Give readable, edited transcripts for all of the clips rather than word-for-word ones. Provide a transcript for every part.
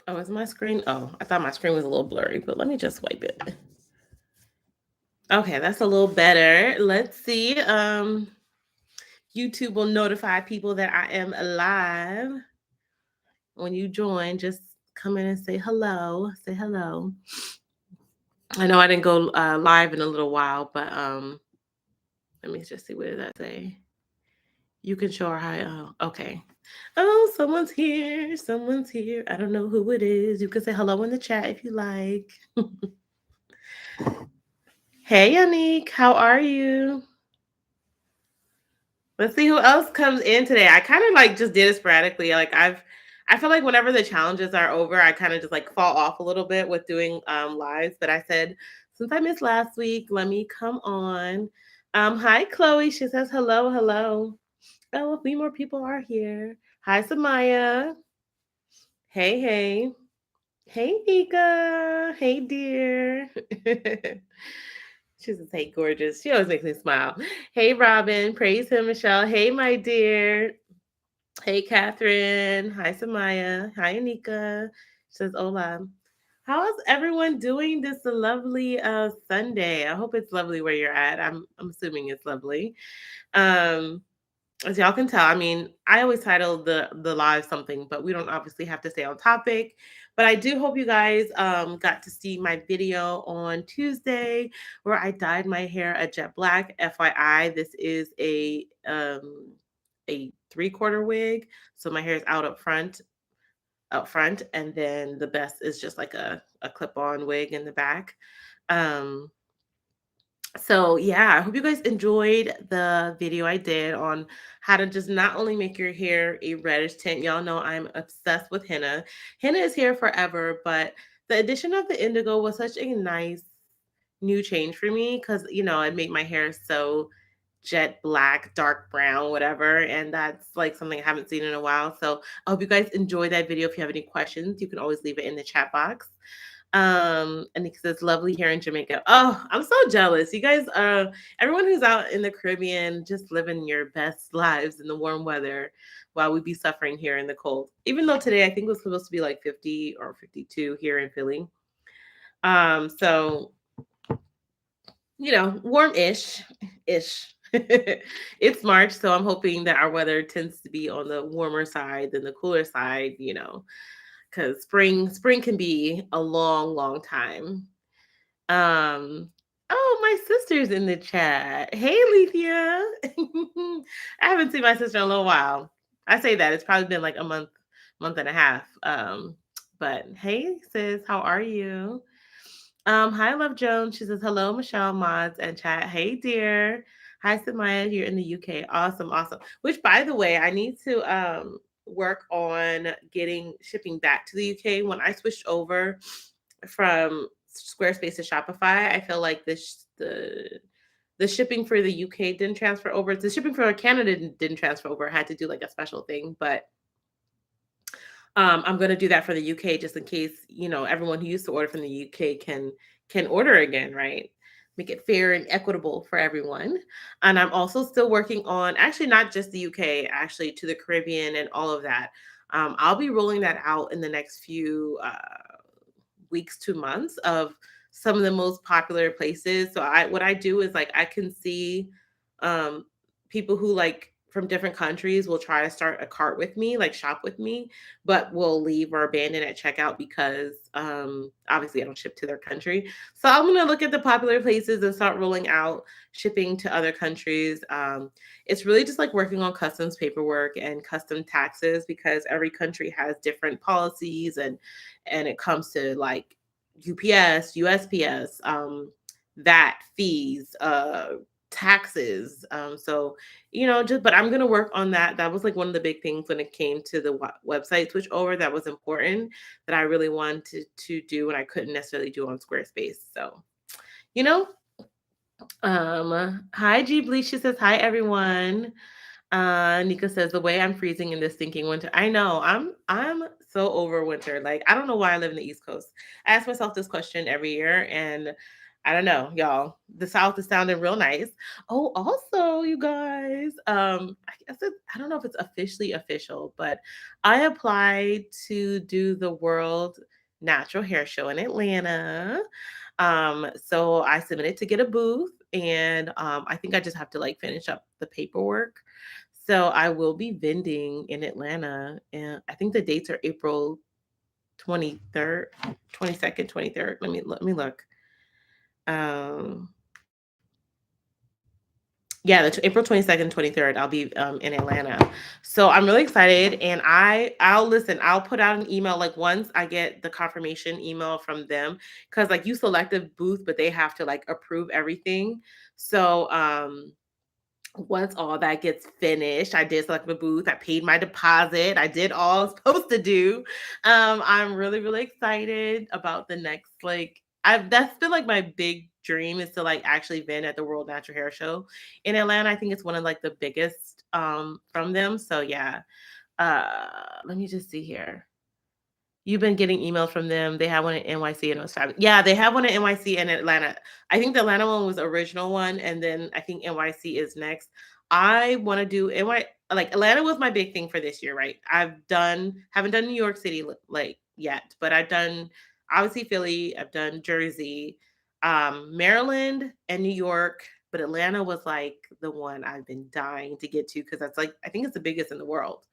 Oh, is my screen? Oh, I thought my screen was a little blurry, but let me just wipe it. Okay, that's a little better. Let's see. YouTube will notify people that I am live. When you join, just come in and say hello. Say hello. I know I didn't go live in a little while, but let me just see, what did that say? You can show her hi. Oh, okay. Oh, someone's here. Someone's here. I don't know who it is. You can say hello in the chat if you like. Hey, Yannick, how are you? Let's see who else comes in today. I kind of like just did it sporadically. I feel like whenever the challenges are over, I kind of just like fall off a little bit with doing lives. But I said, since I missed last week, let me come on. Hi, Chloe. She says hello, hello. Oh, a few more people are here. Hi, Samaya. Hey, hey. Hey, Nika. Hey, dear. She says, hey, gorgeous. She always makes me smile. Hey, Robin. Praise him, Michelle. Hey, my dear. Hey, Catherine. Hi, Samaya. Hi, Anika. She says, hola. How is everyone doing this lovely Sunday? I hope it's lovely where you're at. I'm assuming it's lovely. Um, as y'all can tell, I mean, I always title the live something, but we don't obviously have to stay on topic. But I do hope you guys got to see my video on Tuesday where I dyed my hair a jet black. FYI, this is a 3/4 wig, so my hair is out front, and then the best is just like a clip-on wig in the back. Um, so yeah, I hope you guys enjoyed the video I did on how to just not only make your hair a reddish tint. Y'all know I'm obsessed with henna. Henna is here forever, but the addition of the indigo was such a nice new change for me because it made my hair so jet black, dark brown, whatever. And that's like something I haven't seen in a while. So I hope you guys enjoyed that video. If you have any questions, you can always leave it in the chat box. And it says lovely here in Jamaica. Oh, I'm so jealous. You guys, everyone who's out in the Caribbean, just living your best lives in the warm weather while we be suffering here in the cold. Even though today I think it was supposed to be like 50 or 52 here in Philly. So warm-ish ish. It's March, so I'm hoping that our weather tends to be on the warmer side than the cooler side, because spring can be a long, long time. Um, oh, my sister's in the chat. Hey, Lethea. I haven't seen my sister in a little while. I say that it's probably been like a month and a half. But hey, sis, how are you? Hi, Love Jones. She says, hello, Michelle, Mods, and chat. Hey, dear. Hi, Samaya, here in the UK. Awesome, awesome. Which, by the way, I need to work on getting shipping back to the UK. When I switched over from Squarespace to Shopify, I feel like the shipping for the UK didn't transfer over. The shipping for Canada didn't transfer over. I had to do like a special thing, but I'm gonna do that for the UK just in case, everyone who used to order from the UK can order again, right? Make it fair and equitable for everyone. And I'm also still working on actually not just the UK, actually to the Caribbean and all of that. I'll be rolling that out in the next few weeks to months of some of the most popular places. So what I do is like I can see um people who like from different countries will try to start a cart with me, like shop with me, but will leave or abandon at checkout because obviously I don't ship to their country. So I'm gonna look at the popular places and start rolling out shipping to other countries. It's really just like working on customs paperwork and custom taxes because every country has different policies and it comes to like UPS, USPS, VAT fees, taxes. So just but I'm gonna work on that. That was like one of the big things when it came to the website switch over. That was important that I really wanted to do, and I couldn't necessarily do on Squarespace. So you know, hi G Bleach. She says hi everyone. Nika says the way I'm freezing in this stinking winter. I know. I'm so over winter. Like I don't know why I live in the East Coast. I ask myself this question every year, and I don't know, y'all. The South is sounding real nice. Oh, also, you guys, I guess I don't know if it's officially official, but I applied to do the World Natural Hair Show in Atlanta. So I submitted to get a booth, and I think I just have to like finish up the paperwork. So I will be vending in Atlanta, and I think the dates are April 23rd, 22nd, 23rd. Let me look. Um, yeah, April 22nd, 23rd, I'll be in Atlanta. So I'm really excited, and I'll listen, I'll put out an email like once I get the confirmation email from them, because like you select a booth, but they have to like approve everything. So once all that gets finished, I did select the booth, I paid my deposit, I did all I was supposed to do. I'm really, really excited about the next like I've that's been like my big dream is to like actually vend at the World Natural Hair Show in Atlanta. I think it's one of like the biggest from them. So yeah. Let me just see here. You've been getting emails from them. They have one in NYC and it was fabulous. Yeah, they have one in NYC and Atlanta. I think the Atlanta one was the original one, and then I think NYC is next. I want to do NY like Atlanta was my big thing for this year, right? Haven't done New York City like yet, but I've done obviously Philly, I've done Jersey, Maryland and New York, but Atlanta was like the one I've been dying to get to because that's like I think it's the biggest in the world.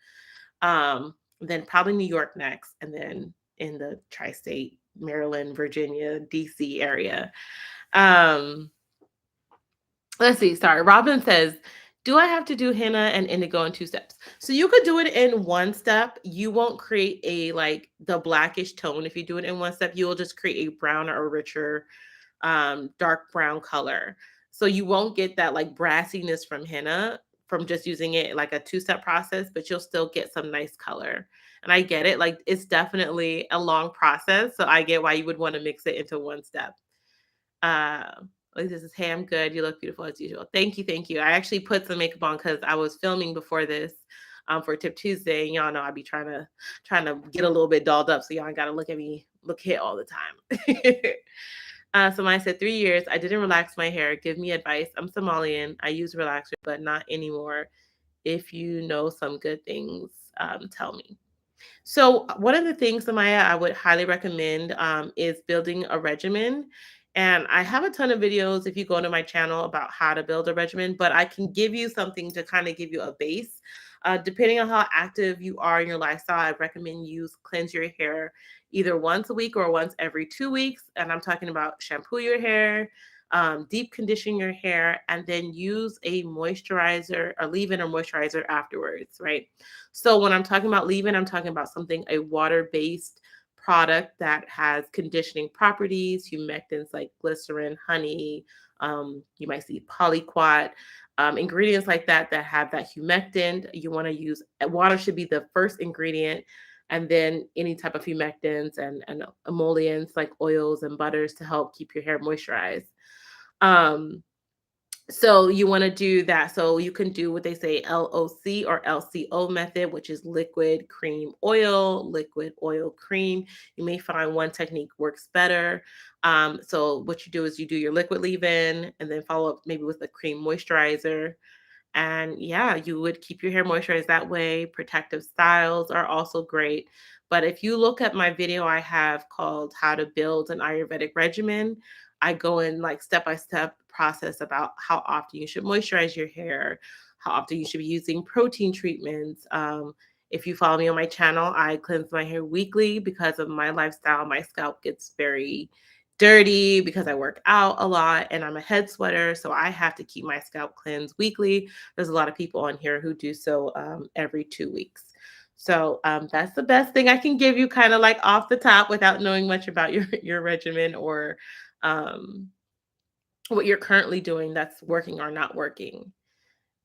Then probably New York next, and then in the tri-state, Maryland, Virginia, DC area. Um, let's see. Sorry, Robin says, "Do I have to do henna and indigo in two steps?" So you could do it in one step. You won't create a like the blackish tone if you do it in one step. You will just create a browner or richer dark brown color. So you won't get that like brassiness from henna from just using it like a two-step process, but you'll still get some nice color. And I get it. Like it's definitely a long process. So I get why you would want to mix it into one step. Uh, like this is hey, I'm good. You look beautiful as usual. Thank you, thank you. I actually put some makeup on because I was filming before this for Tip Tuesday. And y'all know I'd be trying to get a little bit dolled up. So y'all gotta look at me look hit all the time. So mine said 3 years. I didn't relax my hair. Give me advice. I'm Somalian. I use relaxer, but not anymore. If you know some good things, tell me. So one of the things, Samaya, I would highly recommend is building a regimen. And I have a ton of videos if you go to my channel about how to build a regimen, but I can give you something to kind of give you a base. Depending on how active you are in your lifestyle, I recommend you cleanse your hair either once a week or once every 2 weeks. And I'm talking about shampoo your hair, deep condition your hair, and then use a moisturizer or leave-in or moisturizer afterwards, right? So when I'm talking about leave-in, I'm talking about something, a water-based product that has conditioning properties, humectants like glycerin, honey, you might see polyquat, ingredients like that that have that humectant. You want to use water should be the first ingredient, and then any type of humectants and emollients like oils and butters to help keep your hair moisturized. Um, so you want to do that. So you can do what they say LOC or LCO method, which is liquid cream oil, liquid oil cream. You may find one technique works better. So what you do is you do your liquid leave-in and then follow up maybe with a cream moisturizer. And yeah, you would keep your hair moisturized that way. Protective styles are also great. But if you look at my video I have called How to Build an Ayurvedic Regimen, I go in like step by step process about how often you should moisturize your hair, how often you should be using protein treatments. If you follow me on my channel, I cleanse my hair weekly because of my lifestyle. My scalp gets very dirty because I work out a lot and I'm a head sweater. So I have to keep my scalp cleansed weekly. There's a lot of people on here who do so every 2 weeks. So that's the best thing I can give you, kind of like off the top, without knowing much about your regimen or um, what you're currently doing that's working or not working.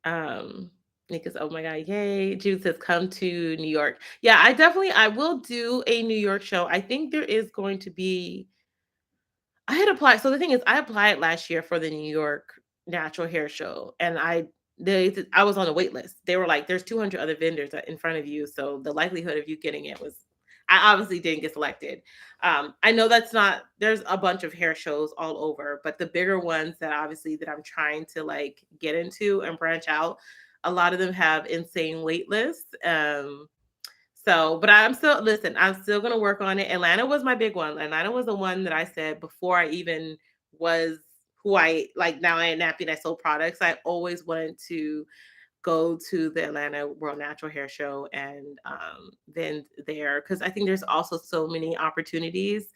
Nick is, oh my God, yay. Jude says, come to New York. Yeah, I will do a New York show. I think there is going to be I had applied. So the thing is, I applied last year for the New York Natural Hair Show, and I was on a wait list. They were like, "There's 200 other vendors in front of you, so the likelihood of you getting it was I obviously didn't get selected. I know that's not, there's a bunch of hair shows all over, but the bigger ones that obviously that I'm trying to like get into and branch out, a lot of them have insane wait lists. So, but I'm still, listen, I'm still going to work on it. Atlanta was my big one. Atlanta was the one that I said before I even was who I like. Now I am Nappy and I sold products. I always wanted to go to the Atlanta World Natural Hair Show and then there, because I think there's also so many opportunities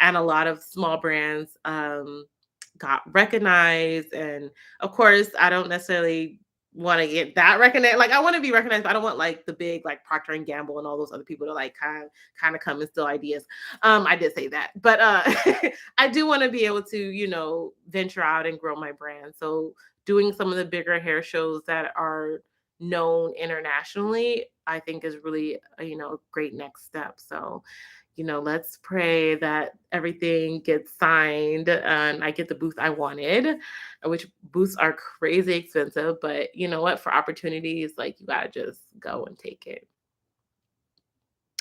and a lot of small brands got recognized. And of course, I don't necessarily want to get that recognized. Like I want to be recognized, but I don't want like the big like Procter and Gamble and all those other people to like kind of come and steal ideas. I did say that, but I do want to be able to, venture out and grow my brand. So doing some of the bigger hair shows that are known internationally, I think is really a great next step. So let's pray that everything gets signed and I get the booth I wanted, which booths are crazy expensive. But you know what? For opportunities, like you gotta just go and take it.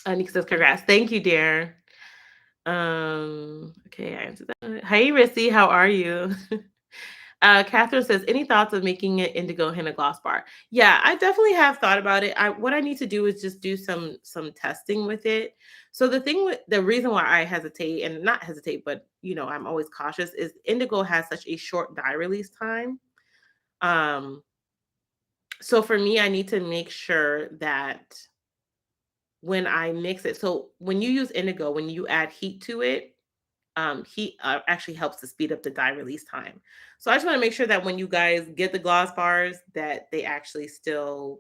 Anika says, congrats. Thank you, dear. Okay, I answered that. Hey, Rissy, how are you? Catherine says, any thoughts of making an indigo henna gloss bar? Yeah, I definitely have thought about it. What I need to do is just do some testing with it. So the reason why I hesitate and not hesitate, but I'm always cautious is indigo has such a short dye release time. Um, so for me, I need to make sure that when I mix it, so when you use indigo, when you add heat to it, heat actually helps to speed up the dye release time. So I just want to make sure that when you guys get the gloss bars, that they actually still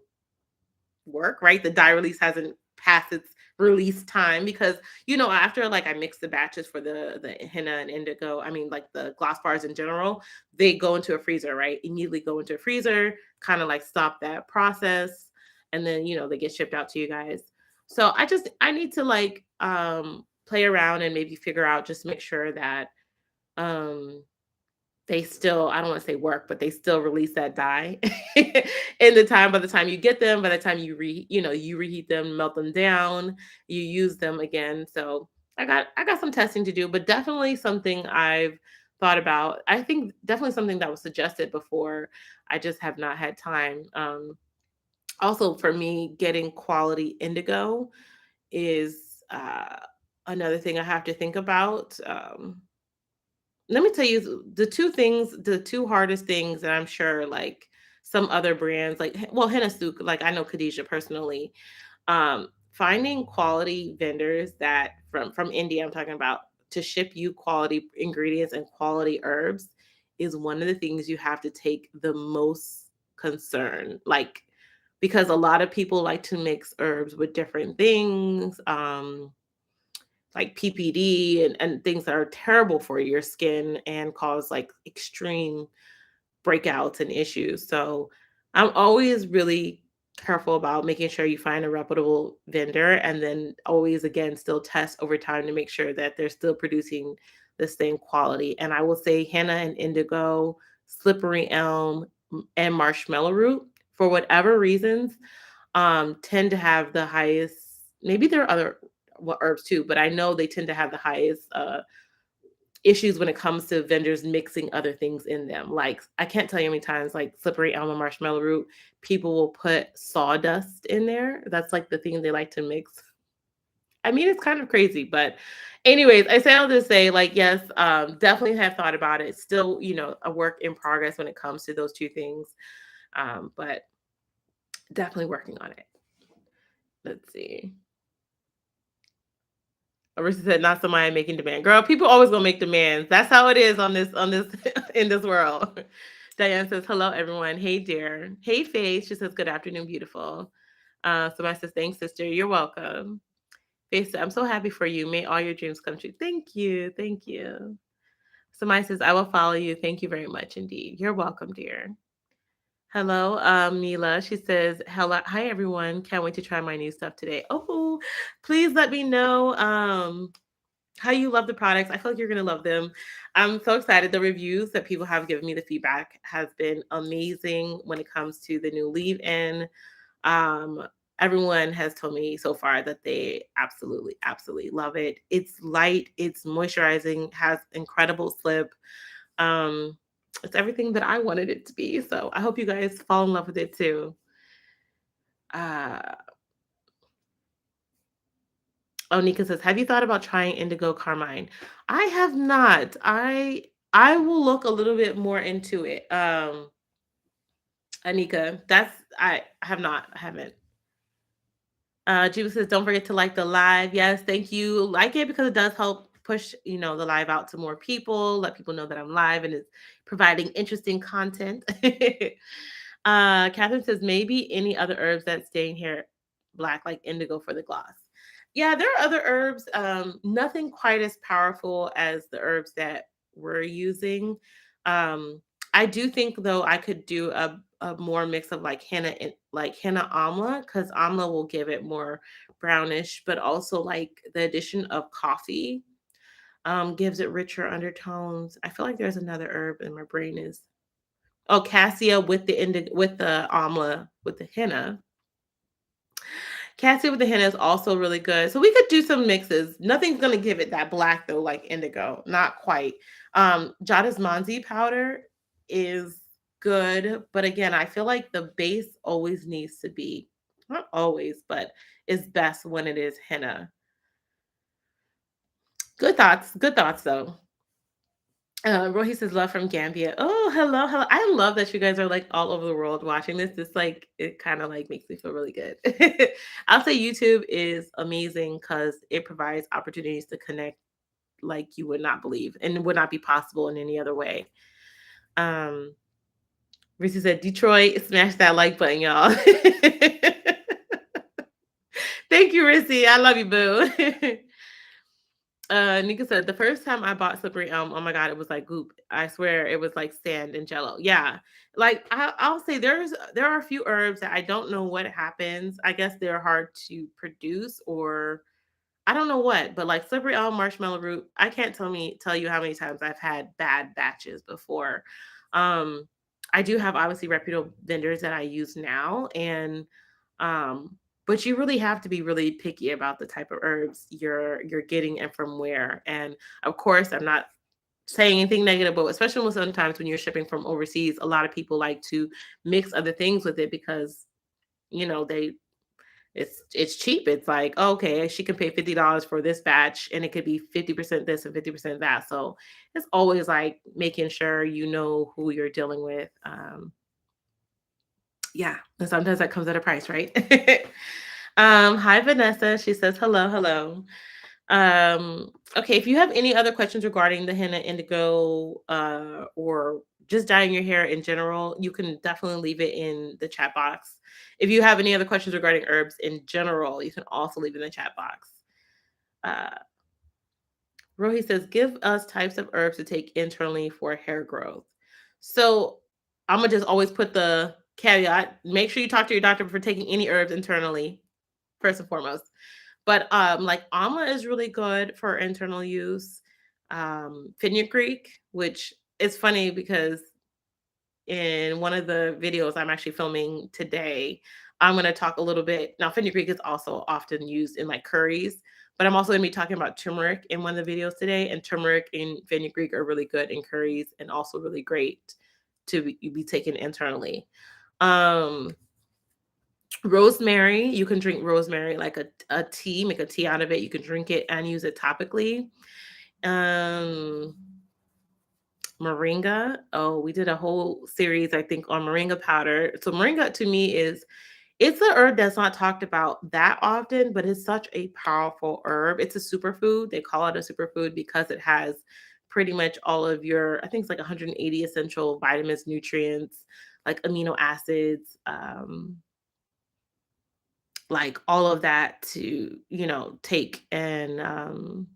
work, right? The dye release hasn't passed its release time because after like I mix the batches for the henna and indigo, I mean like the gloss bars in general, they go into a freezer, right? Immediately go into a freezer, kind of like stop that process, and then they get shipped out to you guys. So I need to like play around and maybe figure out, just make sure that um they still, I don't want to say work, but they still release that dye in the time, by the time you get them, by the time you reheat them, melt them down, you use them again. So I got some testing to do, but definitely something I've thought about. I think definitely something that was suggested before. I just have not had time. Also for me, getting quality indigo is another thing I have to think about. Let me tell you the two hardest things that I'm sure like some other brands like, well, Henna Souk, like I know Khadijah personally, finding quality vendors that from India, I'm talking about, to ship you quality ingredients and quality herbs is one of the things you have to take the most concern, like, because a lot of people like to mix herbs with different things. Like PPD and things that are terrible for your skin and cause like extreme breakouts and issues. So I'm always really careful about making sure you find a reputable vendor, and then always again still test over time to make sure that they're still producing the same quality. And I will say henna and indigo, slippery elm, and marshmallow root, for whatever reasons, tend to have the highest. Maybe there are other herbs too, but I know they tend to have the highest issues when it comes to vendors mixing other things in them. Like I can't tell you how many times, like slippery elm and marshmallow root, people will put sawdust in there. That's like the thing they like to mix. I mean, it's kind of crazy, but anyways, I say all to say, like, yes, definitely have thought about it. Still, a work in progress when it comes to those two things, but definitely working on it. Let's see. Arisa said, "Not somebody making demand." Girl, people always gonna make demands. That's how it is on this in this world. Diane says, "Hello, everyone. Hey, dear. Hey, Faith." She says, "Good afternoon, beautiful." Somebody says, "Thanks, sister. You're welcome." Faith said, "I'm so happy for you. May all your dreams come true." Thank you. Thank you. Somebody says, "I will follow you." Thank you very much indeed. You're welcome, dear. Hello, Mila. She says, "Hello, hi everyone. Can't wait to try my new stuff today." Oh, please let me know. How you love the products. I feel like you're going to love them. I'm so excited. The reviews that people have given me, the feedback has been amazing when it comes to the new leave-in. everyone has told me so far that they absolutely, absolutely love it. It's light, it's moisturizing, has incredible slip. Um, it's everything that I wanted it to be. So I hope you guys fall in love with it too. Uh, oh, Nika says, have you thought about trying Indigo Carmine? I have not. I will look a little bit more into it. Anika, that's I have not. I haven't. Julie says, don't forget to like the live. Yes, thank you. Like it because it does help push, the live out to more people, let people know that I'm live and it's providing interesting content. Catherine says, maybe any other herbs that stain hair black, like indigo for the gloss. Yeah, there are other herbs. Nothing quite as powerful as the herbs that we're using. Um, I do think though I could do a more mix of like henna and like henna amla because amla will give it more brownish, but also like the addition of coffee gives it richer undertones. I feel like there's another herb and my brain is cassia with the with the amla with the henna. Cassia with the henna is also really good. So we could do some mixes. Nothing's gonna give it that black though, like indigo. Not quite. Jada's Manzi powder is good, but again, I feel like the base always needs to be not always, but is best when it is henna. Good thoughts. Good thoughts though. Rohi says love from Gambia. Oh, hello, hello. I love that you guys are like all over the world watching this. It's like it kind of like makes me feel really good. I'll say YouTube is amazing because it provides opportunities to connect like you would not believe and it would not be possible in any other way. Um, Risa said, Detroit, smash that like button, y'all. Thank you, Rissy. I love you, boo. Nika said the first time I bought slippery elm, oh my god, it was like goop. I swear it was like sand and jello. Yeah, like I'll say there are a few herbs that I don't know what happens. I guess they're hard to produce, or I don't know what. But like slippery elm, marshmallow root, I can't tell you how many times I've had bad batches before. Um, I do have obviously reputable vendors that I use now, and um, but you really have to be really picky about the type of herbs you're getting and from where. And of course, I'm not saying anything negative, but especially when sometimes when you're shipping from overseas, a lot of people like to mix other things with it because they it's cheap. It's like, oh, okay, she can pay $50 for this batch and it could be 50% this and 50% that. So it's always like making sure you know who you're dealing with. Yeah, and sometimes that comes at a price, right? Hi Vanessa. She says hello, hello. Okay, if you have any other questions regarding the henna indigo or just dyeing your hair in general, you can definitely leave it in the chat box. If you have any other questions regarding herbs in general, you can also leave it in the chat box. Rohi says, give us types of herbs to take internally for hair growth. So I'm gonna just always put the caveat, make sure you talk to your doctor before taking any herbs internally, first and foremost. But like amla is really good for internal use. Fenugreek, which is funny because in one of the videos I'm actually filming today, I'm going to talk a little bit. Now, fenugreek is also often used in like curries, but I'm also going to be talking about turmeric in one of the videos today. And turmeric and fenugreek are really good in curries and also really great to be taken internally. Um, Rosemary, you can drink rosemary like a tea, make a tea out of it. You can drink it and use it topically. Um, Moringa. Oh, we did a whole series, I think, on moringa powder. So moringa to me it's a herb that's not talked about that often, but it's such a powerful herb. It's a superfood. They call it a superfood because it has pretty much all of your, I think it's like 180 essential vitamins, nutrients, like amino acids, like all of that to, take and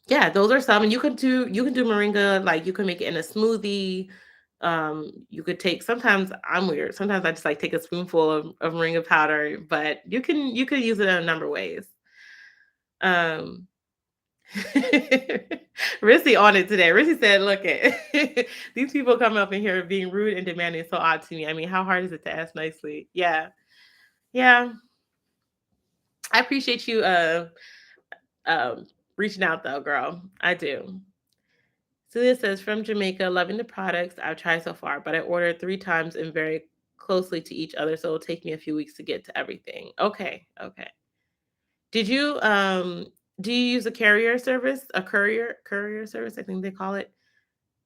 yeah, those are some. And you can do moringa, like you can make it in a smoothie. You could take sometimes I'm weird. Sometimes I just like take a spoonful of moringa powder, but you could use it in a number of ways. Um Rissy on it today. Rissy said, look at these people come up in here being rude and demanding so odd to me. I mean, how hard is it to ask nicely? Yeah. Yeah, I appreciate you um reaching out though, girl. I do. Celia says from Jamaica, loving the products I've tried so far, but I ordered 3 times and very closely to each other, so it'll take me a few weeks to get to everything. Okay, okay. Did you do you use a carrier service? A courier service, I think they call it.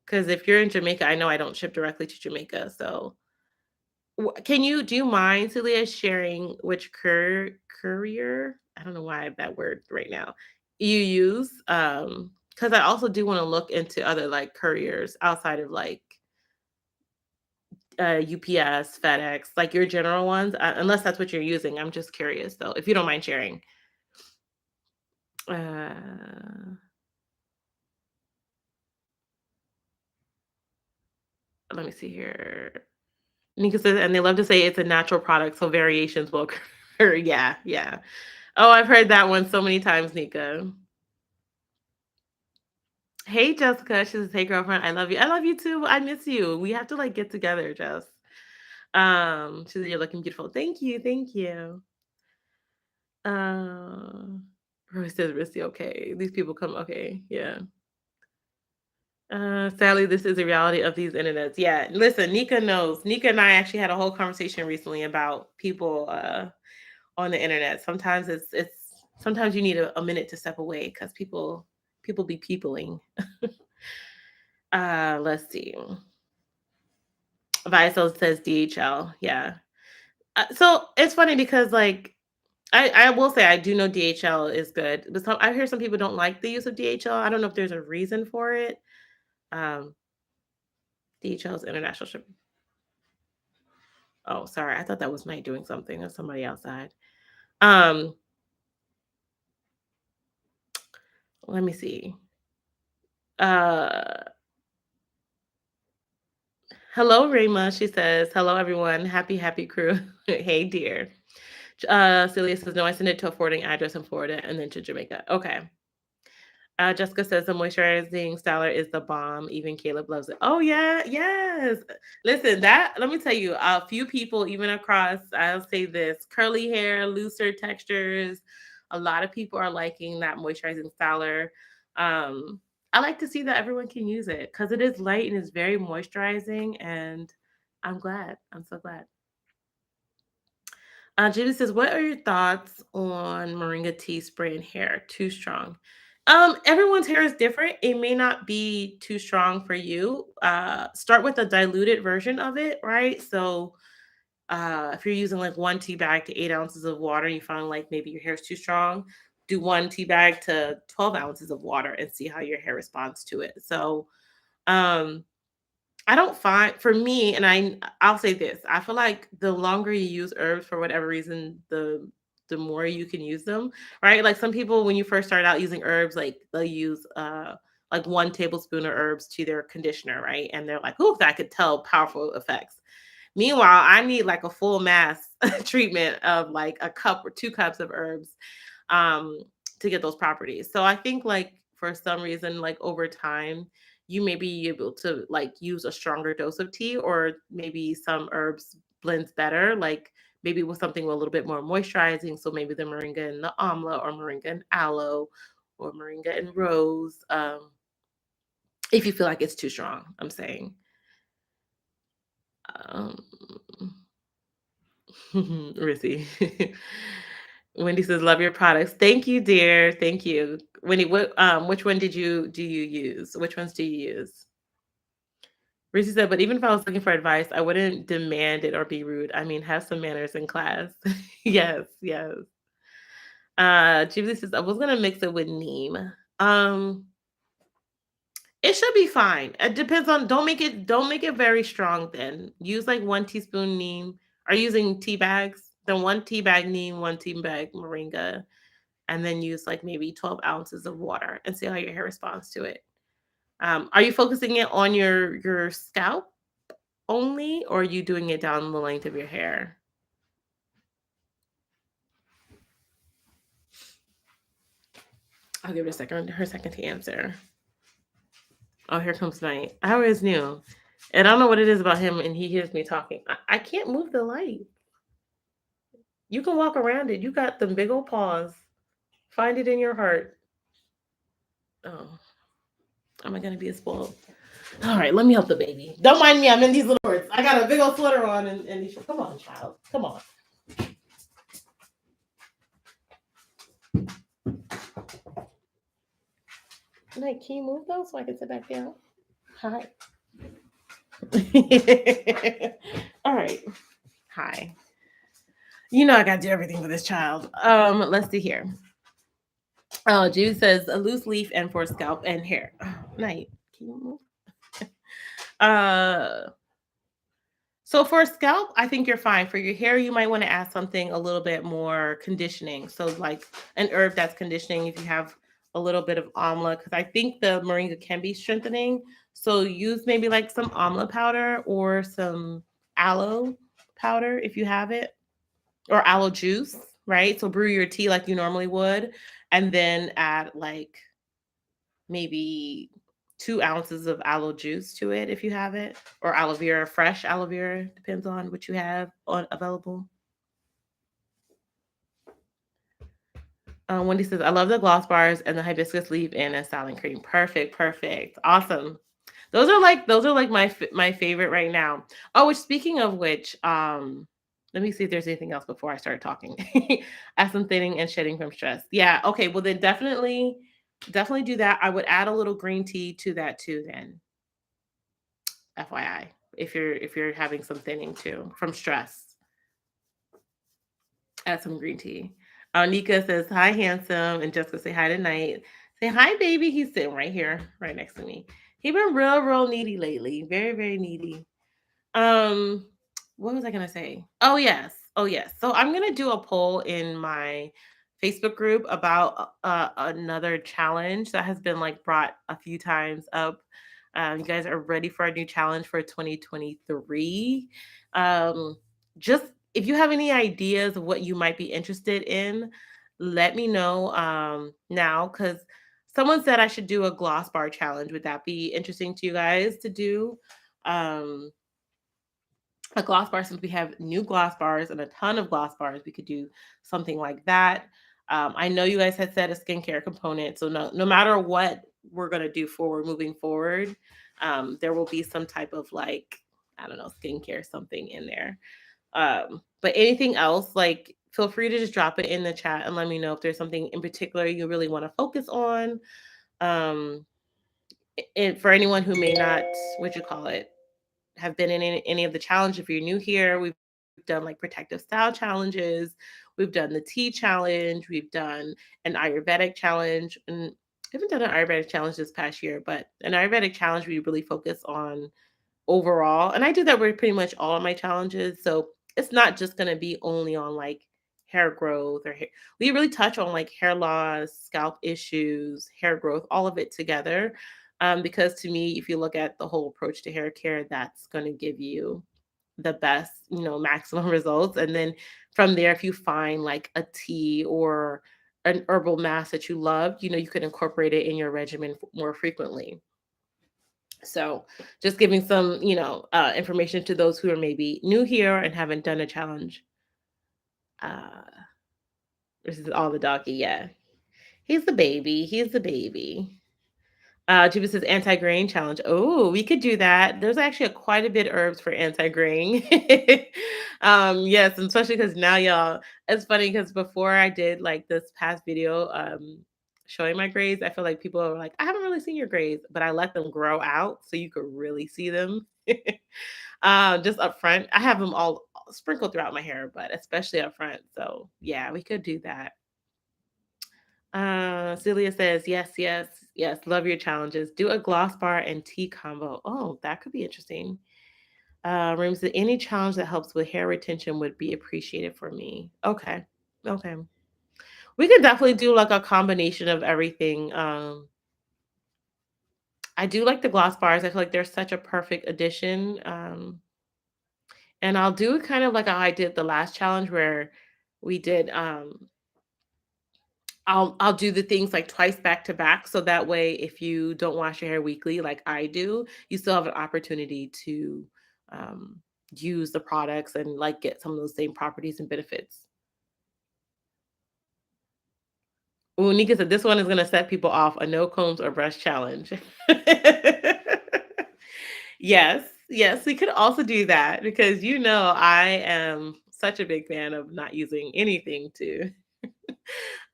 Because if you're in Jamaica, I know I don't ship directly to Jamaica. So can you do you mind, Celia, sharing which courier? I don't know why I have that word right now. You use? Because I also do want to look into other like couriers outside of like UPS, FedEx, like your general ones, unless that's what you're using. I'm just curious though, if you don't mind sharing. Uh, Let me see here. Nika says, and they love to say it's a natural product, so variations will occur. Yeah, yeah. Oh, I've heard that one so many times, Nika. Hey, Jessica. She says, "Hey, girlfriend, I love you. I love you too. I miss you. We have to like get together, Jess." She said, "You're looking beautiful. Thank you, thank you." Rose says, "Risky, okay. These people come, okay, yeah." Sadly, this is the reality of these internets. Yeah, listen, Nika knows. Nika and I actually had a whole conversation recently about people on the internet. Sometimes it's sometimes you need a minute to step away because people be peopling. Let's see. Visel says DHL. Yeah. So it's funny because like I will say I do know DHL is good, but I hear some people don't like the use of DHL. I don't know if there's a reason for it. Um, DHL is international shipping. Oh, sorry. I thought that was Night doing something or somebody outside. Um, Let me see. Uh, Hello, Rayma. She says, "Hello, everyone. Happy crew." Hey, dear. Celia says, "No, I sent it to a forwarding address in Florida and then to Jamaica." Okay. Jessica says the moisturizing styler is the bomb. Even Caleb loves it. Oh yeah, yes. Listen, that let me tell you, a few people, even across, I'll say this, curly hair, looser textures. A lot of people are liking that moisturizing styler. I like to see that everyone can use it because it is light and it's very moisturizing, and I'm glad. I'm so glad. Judy says, "What are your thoughts on moringa tea spray and hair? Too strong." Everyone's hair is different. It may not be too strong for you. Start with a diluted version of it, right? So, if you're using like 1 tea bag to 8 ounces of water, you find like maybe your hair is too strong. Do 1 tea bag to 12 ounces of water and see how your hair responds to it. So, um, I don't find for me, and I'll say this, I feel like the longer you use herbs for whatever reason, the more you can use them, right? Like some people when you first start out using herbs, like they'll use like 1 tablespoon of herbs to their conditioner, right? And they're like, "Oh, I could tell powerful effects." Meanwhile, I need like a full mass treatment of like a cup or 2 cups of herbs um, to get those properties. So I think like for some reason, like over time, you may be able to like use a stronger dose of tea or maybe some herbs blends better, like maybe with something with a little bit more moisturizing. So maybe the moringa and the amla or moringa and aloe or moringa and rose. If you feel like it's too strong, I'm saying. Um, Rissy. Wendy says, "Love your products." Thank you, dear. Thank you. Wendy, which one do you use? Which ones do you use? Rissy said, "But even if I was looking for advice, I wouldn't demand it or be rude. I mean, have some manners in class." Yes, yes. Julie says, "I was gonna mix it with neem. Um, it should be fine. It depends on don't make it very strong then. Use like 1 teaspoon neem. Are you using tea bags? Then 1 teabag neem, 1 teabag moringa, and then use like maybe 12 ounces of water and see how your hair responds to it. Are you focusing it on your scalp only, or are you doing it down the length of your hair? I'll give her a second to answer. Oh, here comes Night. I always knew. And I don't know what it is about him, and he hears me talking. I can't move the light. You can walk around it. You got them big old paws. Find it in your heart. Oh, am I gonna be a spoiled? All right, let me help the baby. Don't mind me. I'm in these little shorts. I got a big old sweater on, and these. Come on, child. Come on. Like, can you move those so I can sit back down? Hi. All right. Hi. You know I gotta do everything for this child. Let's see here. Oh, Jude says a loose leaf and for scalp and hair. Oh, night. Can you move? Uh so for scalp, I think you're fine. For your hair, you might want to add something a little bit more conditioning. So like an herb that's conditioning if you have a little bit of amla, because I think the moringa can be strengthening. So use maybe like some amla powder or some aloe powder if you have it, or aloe juice, right? So brew your tea like you normally would, and then add like maybe 2 ounces of aloe juice to it if you have it, or aloe vera, fresh aloe vera, depends on what you have on available. Wendy says, I love the gloss bars and the hibiscus leaf and a styling cream. Perfect, perfect, awesome. Those are like my favorite right now. Oh, which speaking of which, let me see if there's anything else before I start talking. Add some thinning and shedding from stress. Yeah, okay. Well then definitely do that. I would add a little green tea to that too then. FYI, if you're having some thinning too from stress, add some green tea. Nika says hi, handsome, and Jessica say hi tonight. Say hi, baby. He's sitting right here, right next to me. He been real needy lately. Very very needy. Um, what was I gonna say? Oh yes, oh yes. So I'm gonna do a poll in my Facebook group about another challenge that has been like brought a few times up. You guys are ready for a new challenge for 2023. Um, just if you have any ideas of what you might be interested in, let me know now because someone said I should do a gloss bar challenge. Would that be interesting to you guys to do? Um, a gloss bar, since we have new gloss bars and a ton of gloss bars, we could do something like that. I know you guys had said a skincare component, so no matter what we're gonna do forward moving forward, there will be some type of like, I don't know, skincare something in there. But anything else, like feel free to just drop it in the chat and let me know if there's something in particular you really want to focus on. Um, and for anyone who may not, what you call it, have been in any of the challenges, if you're new here, we've done like protective style challenges. We've done the tea challenge. We've done an Ayurvedic challenge. And I haven't done an Ayurvedic challenge this past year, but an Ayurvedic challenge, we really focus on overall. And I do that with pretty much all of my challenges. So it's not just going to be only on like hair growth or hair. We really touch on like hair loss, scalp issues, hair growth, all of it together. Because to me, if you look at the whole approach to hair care, that's going to give you the best, maximum results. And then from there, if you find like a tea or an herbal mask that you love, you can incorporate it in your regimen more frequently. So just giving some, information to those who are maybe new here and haven't done a challenge. Uh, this is all the doggy. Yeah. He's the baby. He's the baby. Juba says anti-grain challenge. Oh, we could do that. There's actually quite a bit of herbs for anti-grain. Yes, and especially because now y'all, it's funny because before I did like this past video showing my grades, I feel like people are like, I haven't really seen your grades, but I let them grow out so you could really see them. Just up front. I have them all sprinkled throughout my hair, but especially up front. So yeah, we could do that. Celia says, yes, yes, yes. Love your challenges. Do a gloss bar and tea combo. Oh, that could be interesting. Reem said, any challenge that helps with hair retention would be appreciated for me. Okay. Okay. We could definitely do like a combination of everything. I do like the gloss bars. I feel like they're such a perfect addition. And I'll do it kind of like how I did the last challenge where we did I'll do the things like twice back to back, so that way if you don't wash your hair weekly like I do, you still have an opportunity to um, use the products and like get some of those same properties and benefits. Ooh, Nika said this one is gonna set people off, a no combs or brush challenge. Yes, yes, we could also do that because I am such a big fan of not using anything to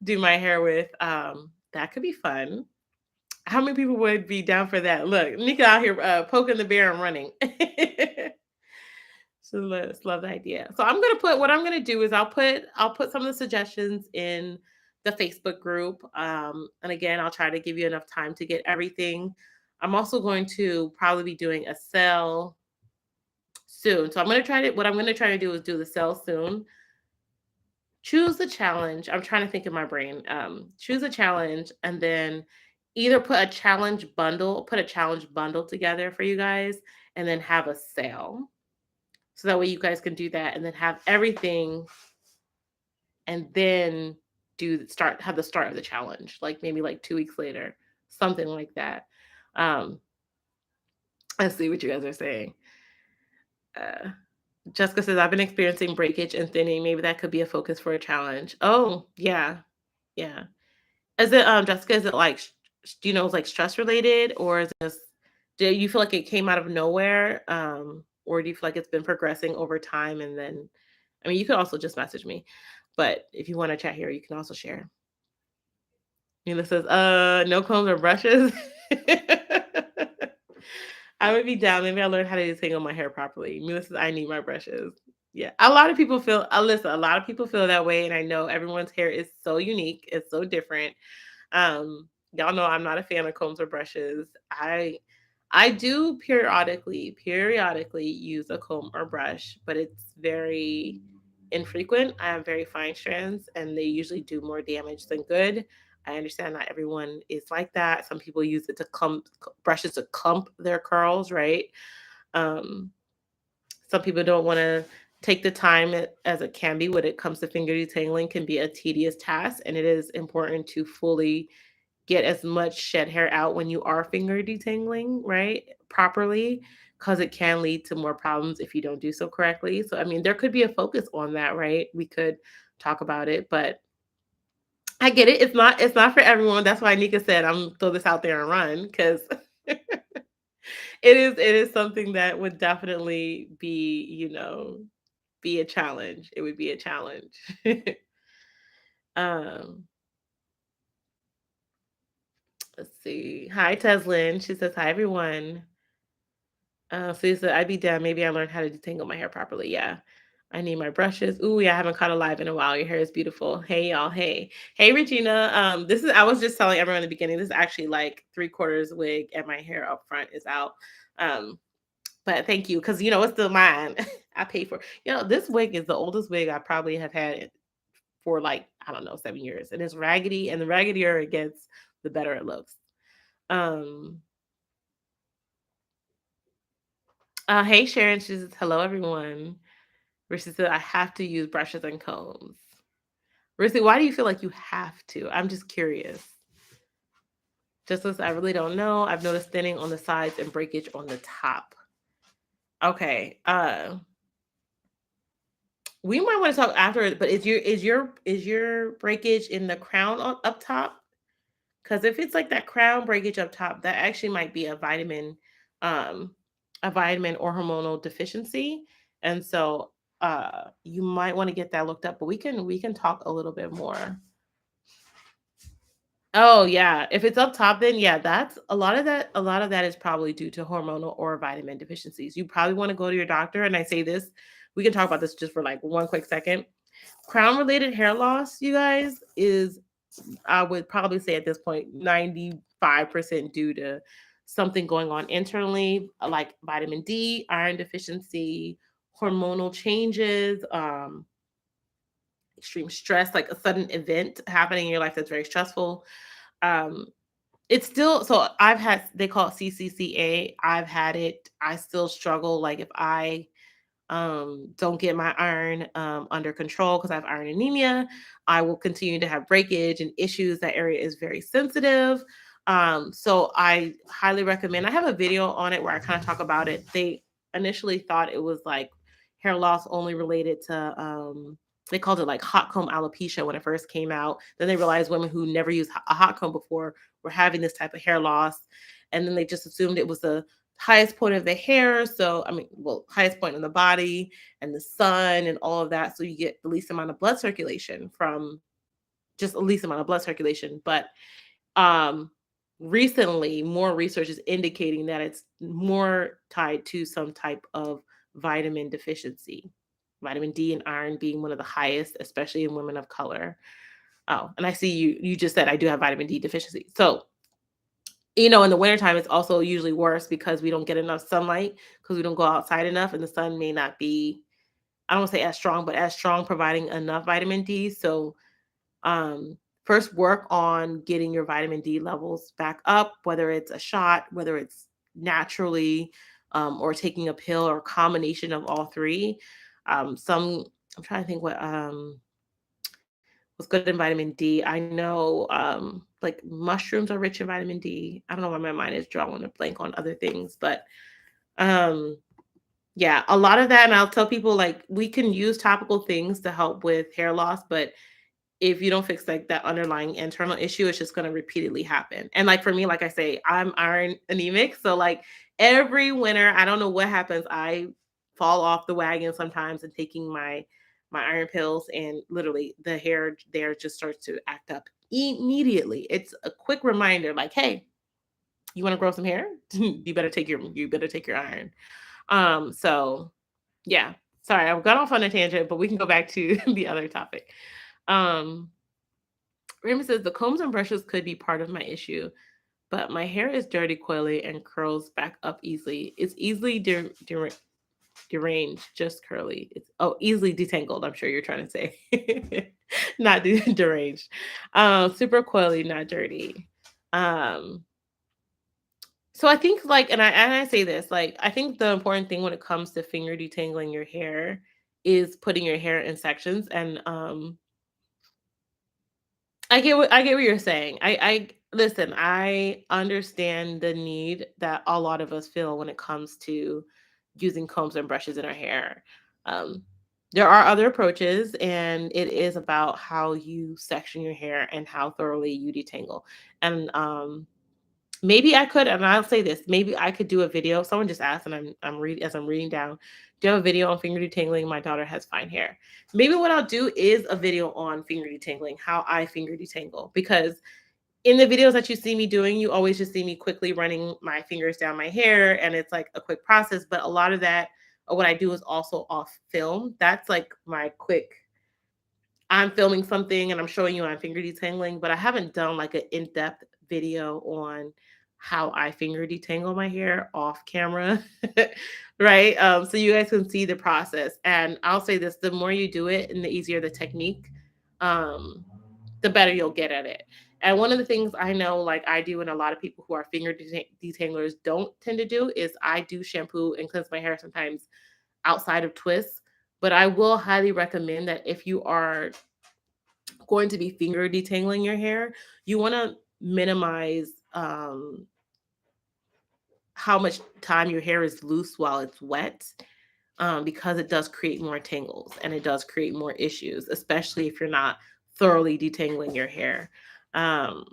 do my hair with. That could be fun. How many people would be down for that? Look, Nika out here poking the bear and running. So let's love the idea. So I'm gonna put what I'm gonna do is I'll put some of the suggestions in the Facebook group. And again, I'll try to give you enough time to get everything. I'm also going to probably be doing a sale soon. So what I'm gonna try to do is do the sale soon. Choose the challenge. I'm trying to think in my brain. Choose a challenge and then either put a challenge bundle together for you guys and then have a sale. So that way you guys can do that and then have everything and then have the start of the challenge, like maybe like 2 weeks later, something like that. Um, let's see what you guys are saying. Uh, Jessica says, I've been experiencing breakage and thinning. Maybe that could be a focus for a challenge. Oh, yeah. Yeah. Is it, Jessica, is it like, do you know, it's like stress related or is this, do you feel like it came out of nowhere? Or do you feel like it's been progressing over time and then, I mean, you could also just message me, but if you want to chat here, you can also share. Mila says, no combs or brushes. I would be down. Maybe I learned how to detangle my hair properly. Mila says, I need my brushes. Yeah. A lot of people feel, listen, a lot of people feel that way. And I know everyone's hair is so unique. It's so different. Y'all know I'm not a fan of combs or brushes. I do periodically use a comb or brush, but it's very infrequent. I have very fine strands and they usually do more damage than good. I understand not everyone is like that. Some people use it to clump brushes to clump their curls, right? Um, some people don't want to take the time as it can be when it comes to finger detangling can be a tedious task and it is important to fully get as much shed hair out when you are finger detangling, right? Properly, because it can lead to more problems if you don't do so correctly. So, I mean, there could be a focus on that, right? We could talk about it, but I get it. It's not for everyone. That's why Nika said I'm throw this out there and run because it is something that would definitely be a challenge. It would be a challenge. um let's see. Hi Teslin. She says, hi everyone. So you said, I'd be down. Maybe I learned how to detangle my hair properly. Yeah. I need my brushes. Ooh, yeah, I haven't caught a live in a while. Your hair is beautiful. Hey y'all. Hey. Hey Regina. I was just telling everyone in the beginning, this is actually like 3/4 wig and my hair up front is out. Um, but thank you, because it's still mine. I paid for this wig is the oldest wig I probably have had for like, I don't know, 7 years. And it's raggedy, and the raggedier it gets, the better it looks. Um hey Sharon, she says, hello everyone. Rissy said, I have to use brushes and combs. Rissy, why do you feel like you have to? I'm just curious. Just as I really don't know. I've noticed thinning on the sides and breakage on the top. Okay. We might want to talk after it, but is your breakage in the crown up top? Because if it's like that crown breakage up top, that actually might be um, a vitamin or hormonal deficiency, and so you might want to get that looked up. But we can talk a little bit more. Oh yeah, if it's up top, then yeah, that's a lot of that. A lot of that is probably due to hormonal or vitamin deficiencies. You probably want to go to your doctor. And I say this, we can talk about this just for like one quick second. Crown related hair loss, you guys, is I would probably say at this point 95% due to something going on internally, like vitamin D, iron deficiency, hormonal changes, extreme stress, like a sudden event happening in your life that's very stressful. Um, it's still so I've had they call it CCCA. I've had it. I still struggle. Like if I don't get my iron under control because I have iron anemia, I will continue to have breakage and issues. That area is very sensitive. So I highly recommend. I have a video on it where I kind of talk about it. They initially thought it was like hair loss only related to they called it like hot comb alopecia when it first came out. Then they realized women who never used a hot comb before were having this type of hair loss. And then they just assumed it was the highest point of the hair. So, I mean, well, highest point in the body and the sun and all of that. So you get the least amount of blood circulation from just the least amount of blood circulation. But um, recently, more research is indicating that it's more tied to some type of vitamin deficiency, vitamin D and iron being one of the highest, especially in women of color. Oh, and I see you just said I do have vitamin D deficiency. So, in the wintertime, it's also usually worse because we don't get enough sunlight because we don't go outside enough, and the sun may not be, I don't want to say as strong, but as strong, providing enough vitamin D. So um, first work on getting your vitamin D levels back up, whether it's a shot, whether it's naturally, or taking a pill or a combination of all three. I'm trying to think what's good in vitamin D. I know like mushrooms are rich in vitamin D. I don't know why my mind is drawing a blank on other things, but um yeah, a lot of that. And I'll tell people like we can use topical things to help with hair loss, but if you don't fix like that underlying internal issue, it's just going to repeatedly happen. And like for me, like I say, I'm iron anemic. So like every winter, I don't know what happens. I fall off the wagon sometimes and taking my iron pills, and literally the hair there just starts to act up immediately. It's a quick reminder, like, hey, you want to grow some hair? You better take your iron. So yeah. Sorry, I've gone off on a tangent, but we can go back to the other topic. Um, Raymond says the combs and brushes could be part of my issue, but my hair is dirty, coily, and curls back up easily. It's easily deranged, just curly. It's easily detangled. I'm sure you're trying to say, not deranged. Super coily, not dirty. Um, so I think like, and I say this like, I think the important thing when it comes to finger detangling your hair is putting your hair in sections. And I get what you're saying. I listen, I understand the need that a lot of us feel when it comes to using combs and brushes in our hair. Um, there are other approaches, and it is about how you section your hair and how thoroughly you detangle. And maybe I could, and I'll say this, maybe I could do a video. Someone just asked, and I'm reading as I'm reading down. Do you have a video on finger detangling? My daughter has fine hair. Maybe what I'll do is a video on finger detangling, how I finger detangle. Because in the videos that you see me doing, you always just see me quickly running my fingers down my hair, and it's like a quick process. But a lot of that, or what I do, is also off film. That's like my quick, I'm filming something and I'm showing you I'm finger detangling, but I haven't done like an in-depth video on how I finger detangle my hair off camera. Right? So you guys can see the process. And I'll say this, the more you do it and the easier the technique, um, the better you'll get at it. And one of the things I know, like I do, and a lot of people who are finger detanglers don't tend to do, is I do shampoo and cleanse my hair sometimes outside of twists. But I will highly recommend that if you are going to be finger detangling your hair, you want to minimize how much time your hair is loose while it's wet, because it does create more tangles and it does create more issues, especially if you're not thoroughly detangling your hair. Um,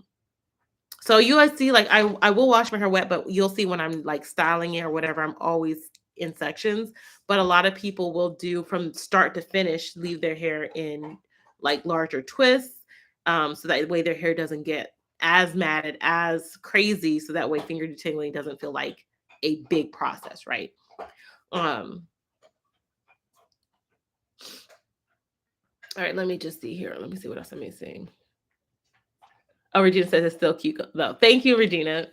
so you guys see, like I will wash my hair wet, but you'll see when I'm like styling it or whatever, I'm always in sections. But a lot of people will do from start to finish, leave their hair in like larger twists, so that way their hair doesn't get as matted, as crazy, so that way finger detangling doesn't feel like a big process, right? Um, all right, let me just see here. Let me see what else I'm missing. Oh, Regina says it's still cute though. Thank you, Regina.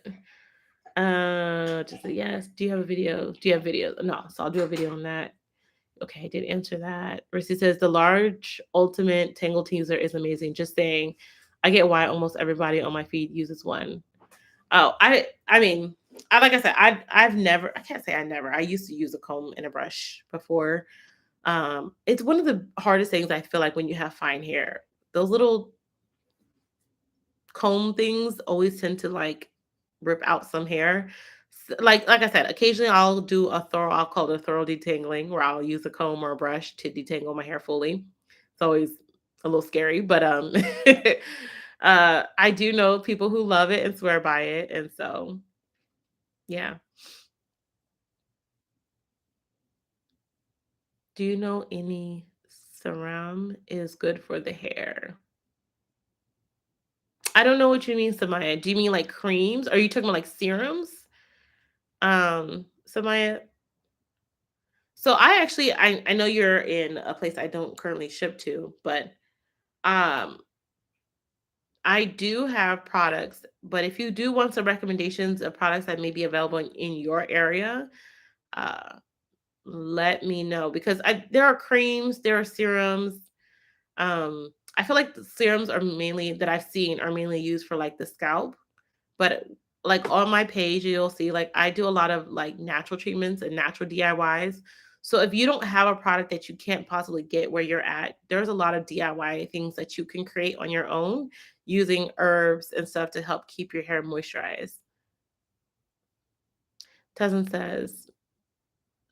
Just say yes. Do you have a video? Do you have videos? No, so I'll do a video on that. Okay, I did answer that. Rissy says the large ultimate tangle teaser is amazing. Just saying, I get why almost everybody on my feed uses one. Oh, I mean, like I said, I've never, I can't say I never. I used to use a comb and a brush before. It's one of the hardest things I feel like when you have fine hair. Those little comb things always tend to like rip out some hair. Like I said, occasionally I'll call it a thorough detangling, where I'll use a comb or a brush to detangle my hair fully. It's always a little scary, but I do know people who love it and swear by it, and so yeah. Do you know any serum is good for the hair? I don't know what you mean, Samaya. Do you mean like creams? Are you talking about like serums? Samaya. So I know you're in a place I don't currently ship to, but um I do have products, but if you do want some recommendations of products that may be available in your area, uh let me know because there are creams, there are serums. I feel like the serums are mainly that I've seen are mainly used for like the scalp. But, like, on my page, you'll see, like, I do a lot of, like, natural treatments and natural DIYs. So if you don't have a product that you can't possibly get where you're at, there's a lot of DIY things that you can create on your own using herbs and stuff to help keep your hair moisturized. Tezin says,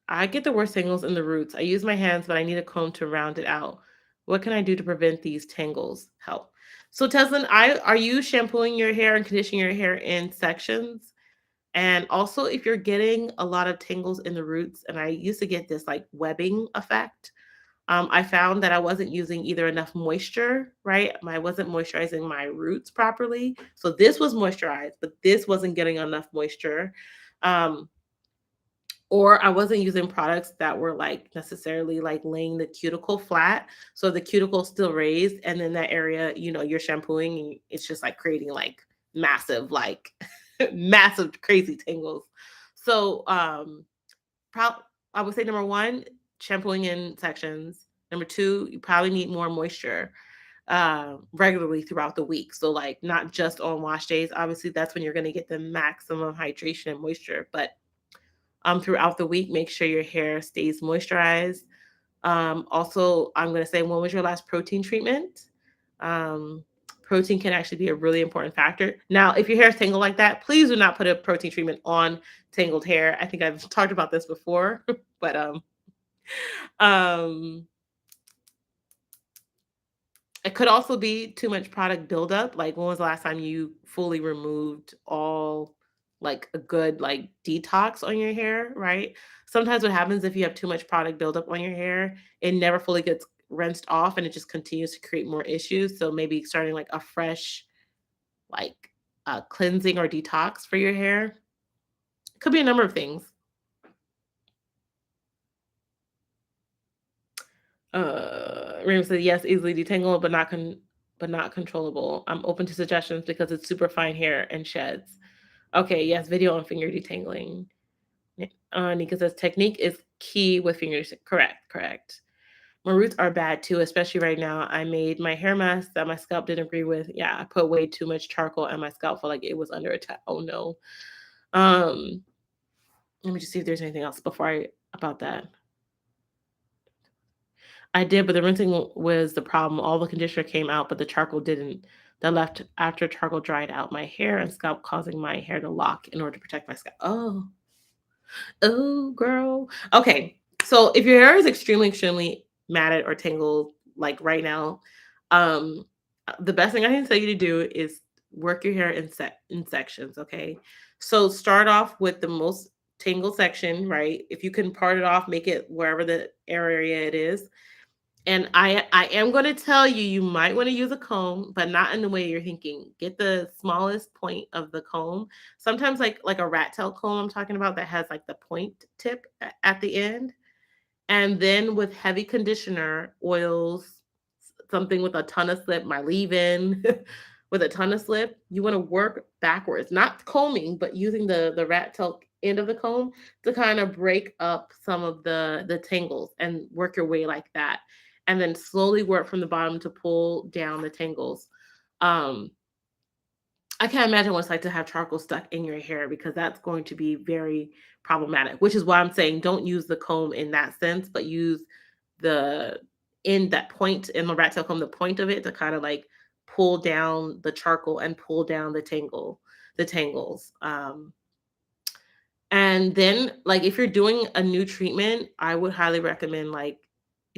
"I get the worst tangles in the roots. I use my hands, but I need a comb to round it out. What can I do to prevent these tangles? Help." So Tezin, I are you shampooing your hair and conditioning your hair in sections? And also, if you're getting a lot of tangles in the roots, and I used to get this like webbing effect, I found that I wasn't using either enough moisture, right? I wasn't moisturizing my roots properly. So this was moisturized, but this wasn't getting enough moisture. Um, or I wasn't using products that were like necessarily like laying the cuticle flat. So the cuticle still raised. And then that area, you're shampooing and it's just like creating like massive, like massive, crazy tangles. So, I would say number one, shampooing in sections. Number two, you probably need more moisture regularly throughout the week. So, like, not just on wash days. Obviously, that's when you're going to get the maximum hydration and moisture. But throughout the week, make sure your hair stays moisturized. Also, I'm going to say, when was your last protein treatment? Um, Protein can actually be a really important factor. Now, if your hair is tangled like that, please do not put a protein treatment on tangled hair. I think I've talked about this before, but um, it could also be too much product buildup. Like, when was the last time you fully removed all like a good like detox on your hair, right? Sometimes what happens if you have too much product buildup on your hair, it never fully gets rinsed off and it just continues to create more issues. So maybe starting like a fresh like cleansing or detox for your hair. Could be a number of things. Raymond said, yes, easily detangle, but not controllable. I'm open to suggestions because it's super fine hair and sheds. Okay, yes, video on finger detangling. Nika says technique is key with fingers. Correct, correct. My roots are bad too, especially right now. I made my hair mask that my scalp didn't agree with. Yeah, I put way too much charcoal and my scalp felt like it was under attack. Oh no. Um, Let me just see if there's anything else before I about that. I did, but the rinsing was the problem. All the conditioner came out, but the charcoal didn't. That left after charcoal dried out my hair and scalp, causing my hair to lock in order to protect my scalp. Oh, girl. Okay, so if your hair is extremely, extremely matted or tangled, like right now, um, the best thing I can tell you to do is work your hair in sections. Okay, so start off with the most tangled section, right? If you can part it off, make it wherever the area it is, and I am gonna tell you, you might wanna use a comb, but not in the way you're thinking. Get the smallest point of the comb. Sometimes like a rat tail comb I'm talking about that has like the point tip at the end. And then with heavy conditioner, oils, something with a ton of slip, my leave-in with a ton of slip, you wanna work backwards, not combing, but using the rat tail end of the comb to kind of break up some of the tangles and work your way like that. And then slowly work from the bottom to pull down the tangles. Um, I can't imagine what it's like to have charcoal stuck in your hair because that's going to be very problematic, which is why I'm saying don't use the comb in that sense, but use the in that point in the rat tail comb, the point of it to kind of like pull down the charcoal and pull down the tangles. And then like if you're doing a new treatment, I would highly recommend like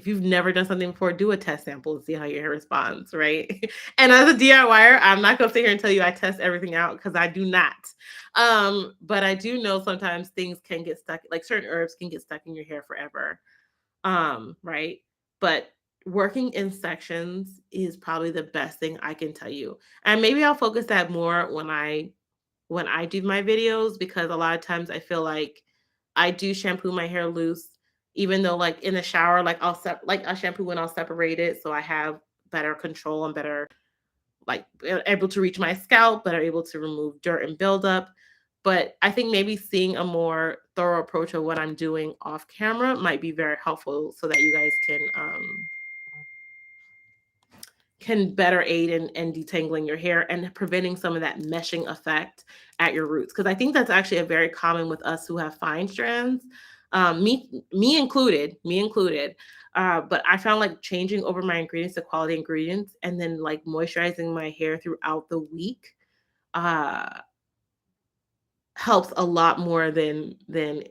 if you've never done something before, do a test sample and see how your hair responds, right? And as a DIYer, I'm not gonna sit here and tell you I test everything out because I do not. But I do know sometimes things can get stuck, like certain herbs can get stuck in your hair forever. Right? But working in sections is probably the best thing I can tell you. And maybe I'll focus that more when I do my videos, because a lot of times I feel like I do shampoo my hair loose, even though like in the shower, like I'll shampoo when I'll separate it, so I have better control and better like able to reach my scalp, but are able to remove dirt and buildup. But I think maybe seeing a more thorough approach of what I'm doing off camera might be very helpful so that you guys can better aid in detangling your hair and preventing some of that meshing effect at your roots. Because I think that's actually a very common with us who have fine strands, me included, but I found like changing over my ingredients to quality ingredients and then like moisturizing my hair throughout the week uh, helps a lot more than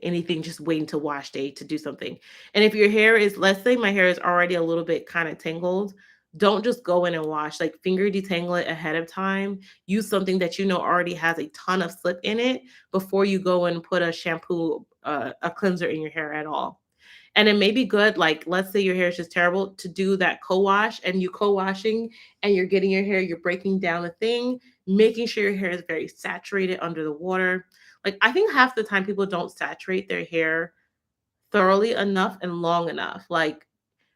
anything just waiting to wash day to do something. And if your hair is, let's say my hair is already a little bit kind of tangled, don't just go in and wash. Like finger detangle it ahead of time. Use something that you know already has a ton of slip in it before you go and put a shampoo, a cleanser in your hair at all. And it may be good, like let's say your hair is just terrible, to do that co-wash, and you co-washing and you're getting your hair, you're breaking down the thing, making sure your hair is very saturated under the water. Like I think half the time people don't saturate their hair thoroughly enough and long enough. Like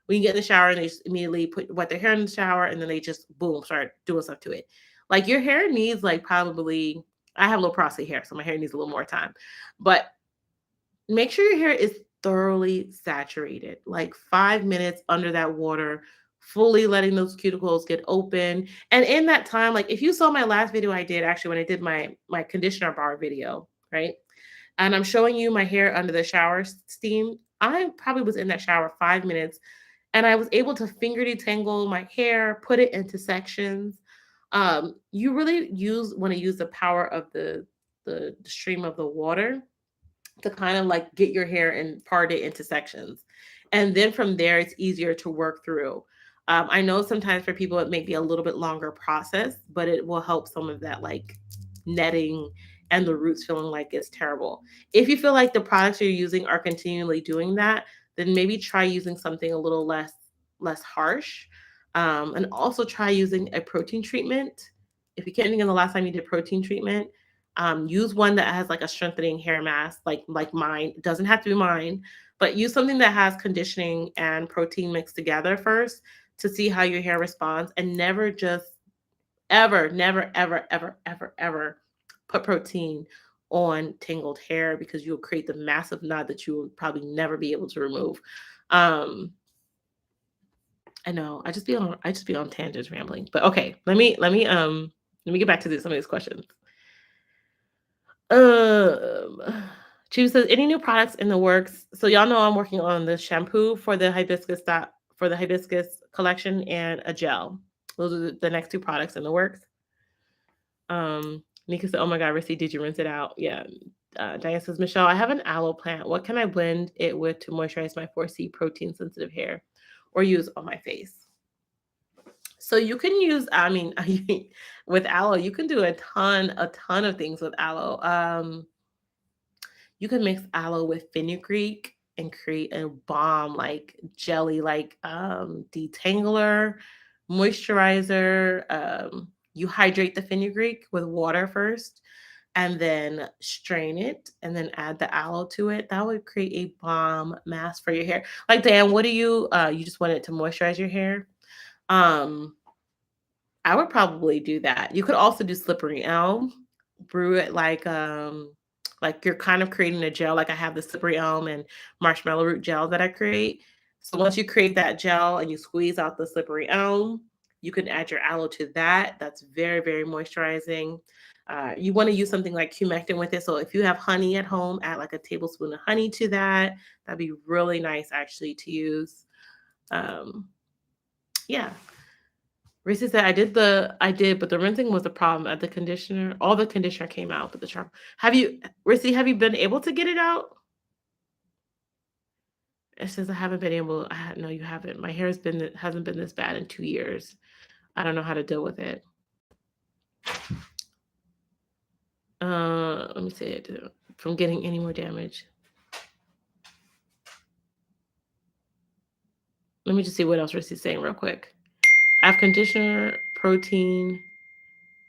when you get in the shower and they just immediately wet their hair in the shower and then they just boom start doing stuff to it. Like your hair needs like probably, I have low porosity hair, so my hair needs a little more time. But make sure your hair is thoroughly saturated, like 5 minutes under that water, fully letting those cuticles get open. And in that time, like if you saw my last video I did, actually when I did my conditioner bar video, right? And I'm showing you my hair under the shower steam. I probably was in that shower 5 minutes and I was able to finger detangle my hair, put it into sections. You really want to use the power of the stream of the water to kind of like get your hair and part it into sections. And then from there, it's easier to work through. I know sometimes for people, it may be a little bit longer process, but it will help some of that like netting and the roots feeling like it's terrible. If you feel like the products you're using are continually doing that, then maybe try using something a little less harsh. And also try using a protein treatment. If you can't think of the last time you did protein treatment, use one that has like a strengthening hair mask, like mine. It doesn't have to be mine, but use something that has conditioning and protein mixed together first to see how your hair responds, and never just ever put protein on tangled hair because you'll create the massive knot that you will probably never be able to remove. Um, I know I just be on tangents rambling, but okay, let me get back to some of these questions. Um, Chief says, any new products in the works? So y'all know I'm working on the shampoo for the hibiscus collection and a gel. Those are the next two products in the works. Nika said, "Oh my God, Rissy, did you rinse it out?" Yeah. Diane says, "Michelle, I have an aloe plant. What can I blend it with to moisturize my 4C protein sensitive hair, or use on my face?" So you can use, I mean, with aloe, you can do a ton of things with aloe. You can mix aloe with fenugreek and create a balm like jelly, like detangler, moisturizer. You hydrate the fenugreek with water first and then strain it and then add the aloe to it. That would create a balm mask for your hair. Like Dan, what do you just want it to moisturize your hair? Um, I would probably do that. You could also do slippery elm, brew it like you're kind of creating a gel. Like I have the slippery elm and marshmallow root gel that I create. So once you create that gel and you squeeze out the slippery elm, you can add your aloe to that. That's very, very moisturizing. You want to use something like humectant with it. So if you have honey at home, add like a tablespoon of honey to that. That'd be really nice actually to use. Um, yeah. Reese said, I did, but the rinsing was the problem at the conditioner. All the conditioner came out, but the charcoal. Reese, have you been able to get it out? It says I haven't been able. No, you haven't. My hair hasn't been this bad in 2 years. I don't know how to deal with it. Let me see it from getting any more damage. Let me just see what else Rissy's saying real quick. I have conditioner, protein,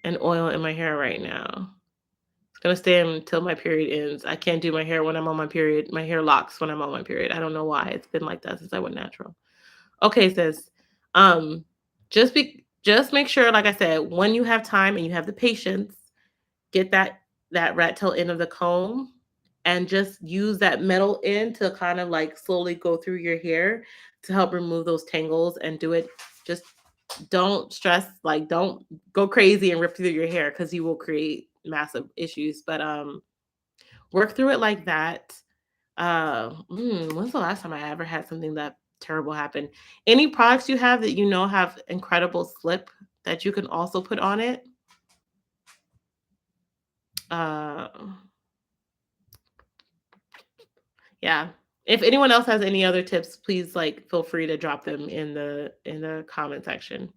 and oil in my hair right now. It's gonna stay until my period ends. I can't do my hair when I'm on my period. My hair locks when I'm on my period. I don't know why. It's been like that since I went natural. Okay, sis. Um, just make sure, like I said, when you have time and you have the patience, get that rat tail end of the comb and just use that metal end to kind of like slowly go through your hair to help remove those tangles and do it. Just don't stress, like don't go crazy and rip through your hair because you will create massive issues. But work through it like that. When's the last time I ever had something that terrible happen? Any products you have that you know have incredible slip that you can also put on it? Uh, yeah. If anyone else has any other tips, please like feel free to drop them in the comment section.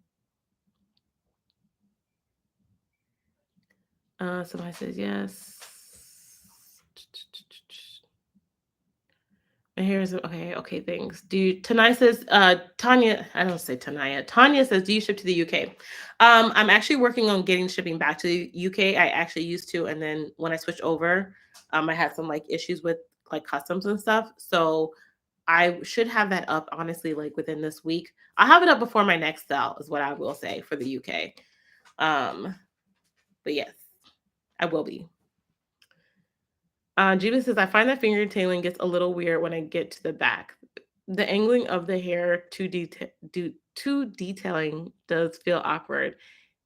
Somebody says yes. My hair is okay. Okay, thanks. Tanaya says, Tanya, I don't say Tanaya. Tanya says, do you ship to the UK? I'm actually working on getting shipping back to the UK. I actually used to, and then when I switched over, I had some like issues with like customs and stuff. So I should have that up honestly, like within this week. I'll have it up before my next sale, is what I will say for the UK. Um, but yes, I will be. Judy says, I find that finger detailing gets a little weird when I get to the back. The angling of the hair to detailing does feel awkward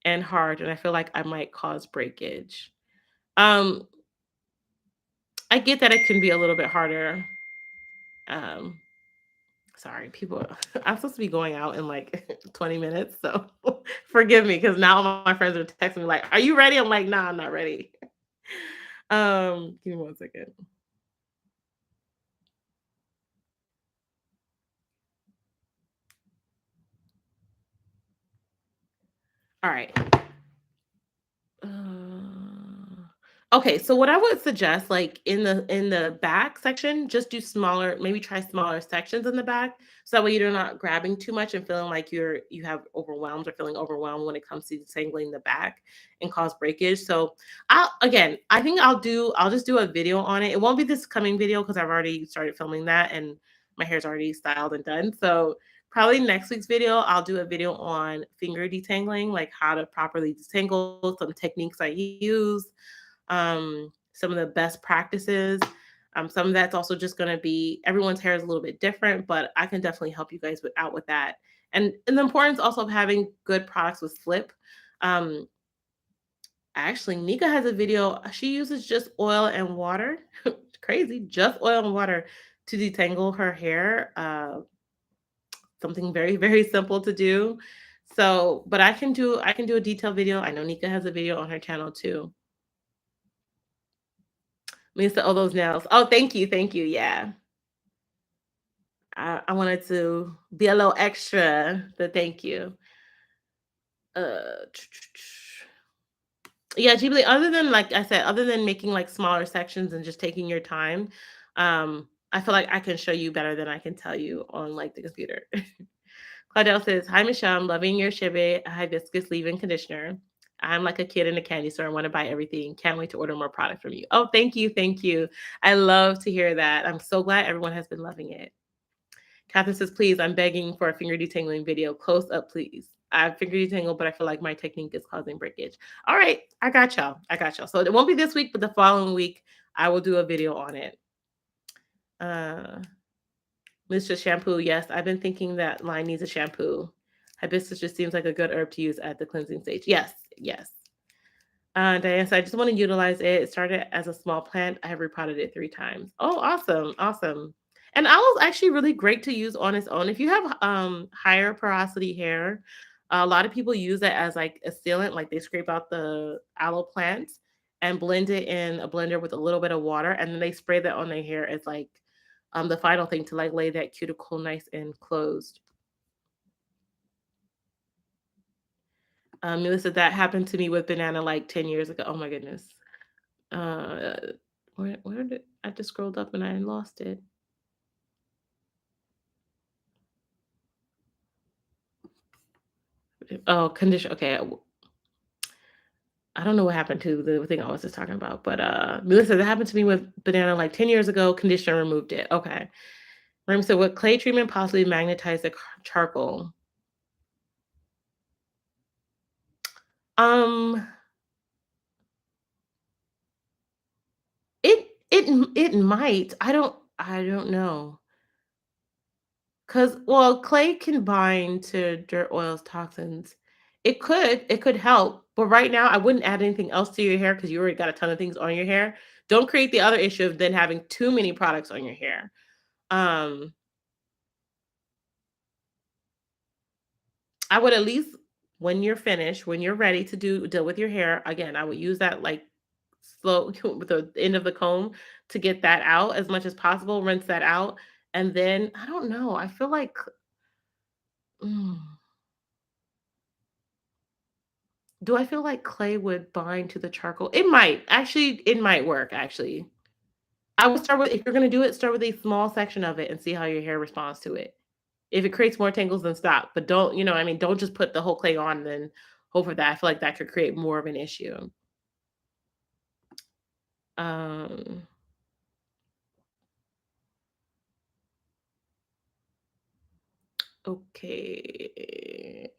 and hard, and I feel like I might cause breakage. Um, I get that it can be a little bit harder. Um, Sorry, people. I'm supposed to be going out in like 20 minutes, so forgive me because now all my friends are texting me like, "Are you ready?" I'm like, "Nah, I'm not ready." Give me 1 second. All right. Okay, so what I would suggest, like in the back section, just do smaller, maybe try smaller sections in the back, so that way you're not grabbing too much and feeling like you have overwhelmed or feeling overwhelmed when it comes to detangling the back and cause breakage. So I think I'll just do a video on it. It won't be this coming video because I've already started filming that and my hair's already styled and done. So probably next week's video, I'll do a video on finger detangling, like how to properly detangle, some techniques I use, some of the best practices. Some of that's also just going to be everyone's hair is a little bit different, but I can definitely help you guys out with that. And the importance also of having good products with slip. Um, Actually, Nika has a video. She uses just oil and water. Crazy, just oil and water to detangle her hair. Something very, very simple to do. So, but I can do a detailed video. I know Nika has a video on her channel too. Lisa, all those nails. Oh, thank you, thank you. Yeah, I wanted to be a little extra, but thank you. Uh, yeah, Ghibli. Other than like I said, other than making like smaller sections and just taking your time, I feel like I can show you better than I can tell you on like the computer. Claudel says, "Hi Michelle, I'm loving your Shibe hibiscus leave-in conditioner. I'm like a kid in a candy store. I want to buy everything. Can't wait to order more product from you." Oh, thank you, thank you. I love to hear that. I'm so glad everyone has been loving it. Catherine says, "Please, I'm begging for a finger detangling video. Close up, please. I have finger detangle, but I feel like my technique is causing breakage." All right, I got y'all. I got y'all. So it won't be this week, but the following week, I will do a video on it. Mr. Shampoo, yes, I've been thinking that line needs a shampoo. Hibiscus just seems like a good herb to use at the cleansing stage. Yes, yes. Diane said, I just want to utilize it. It started as a small plant. I have repotted it 3 times. Oh, awesome, awesome. And aloe is actually really great to use on its own. If you have higher porosity hair, a lot of people use it as like a sealant. Like they scrape out the aloe plants and blend it in a blender with a little bit of water, and then they spray that on their hair as like the final thing to like lay that cuticle nice and closed. Melissa, that happened to me with banana like 10 years ago. Oh my goodness. Uh, where did I just scrolled up and I lost it? Oh, condition. Okay. I don't know what happened to the thing I was just talking about, but Melissa, that happened to me with banana like 10 years ago. Conditioner removed it. Okay. Rem said, what clay treatment possibly magnetized the charcoal? Um, it might. I don't know. Cause well, clay can bind to dirt, oils, toxins. It could help, but right now I wouldn't add anything else to your hair because you already got a ton of things on your hair. Don't create the other issue of then having too many products on your hair. Um, I would at least when you're finished, when you're ready to deal with your hair, again, I would use that like slow with the end of the comb to get that out as much as possible, rinse that out. And then I don't know, I feel like mm, do I feel like clay would bind to the charcoal? It might. Actually, it might work actually. I would start with if you're gonna do it, start with a small section of it and see how your hair responds to it. If it creates more tangles, then stop. But don't, I mean, don't just put the whole clay on and then hope for that. I feel like that could create more of an issue. Um, okay.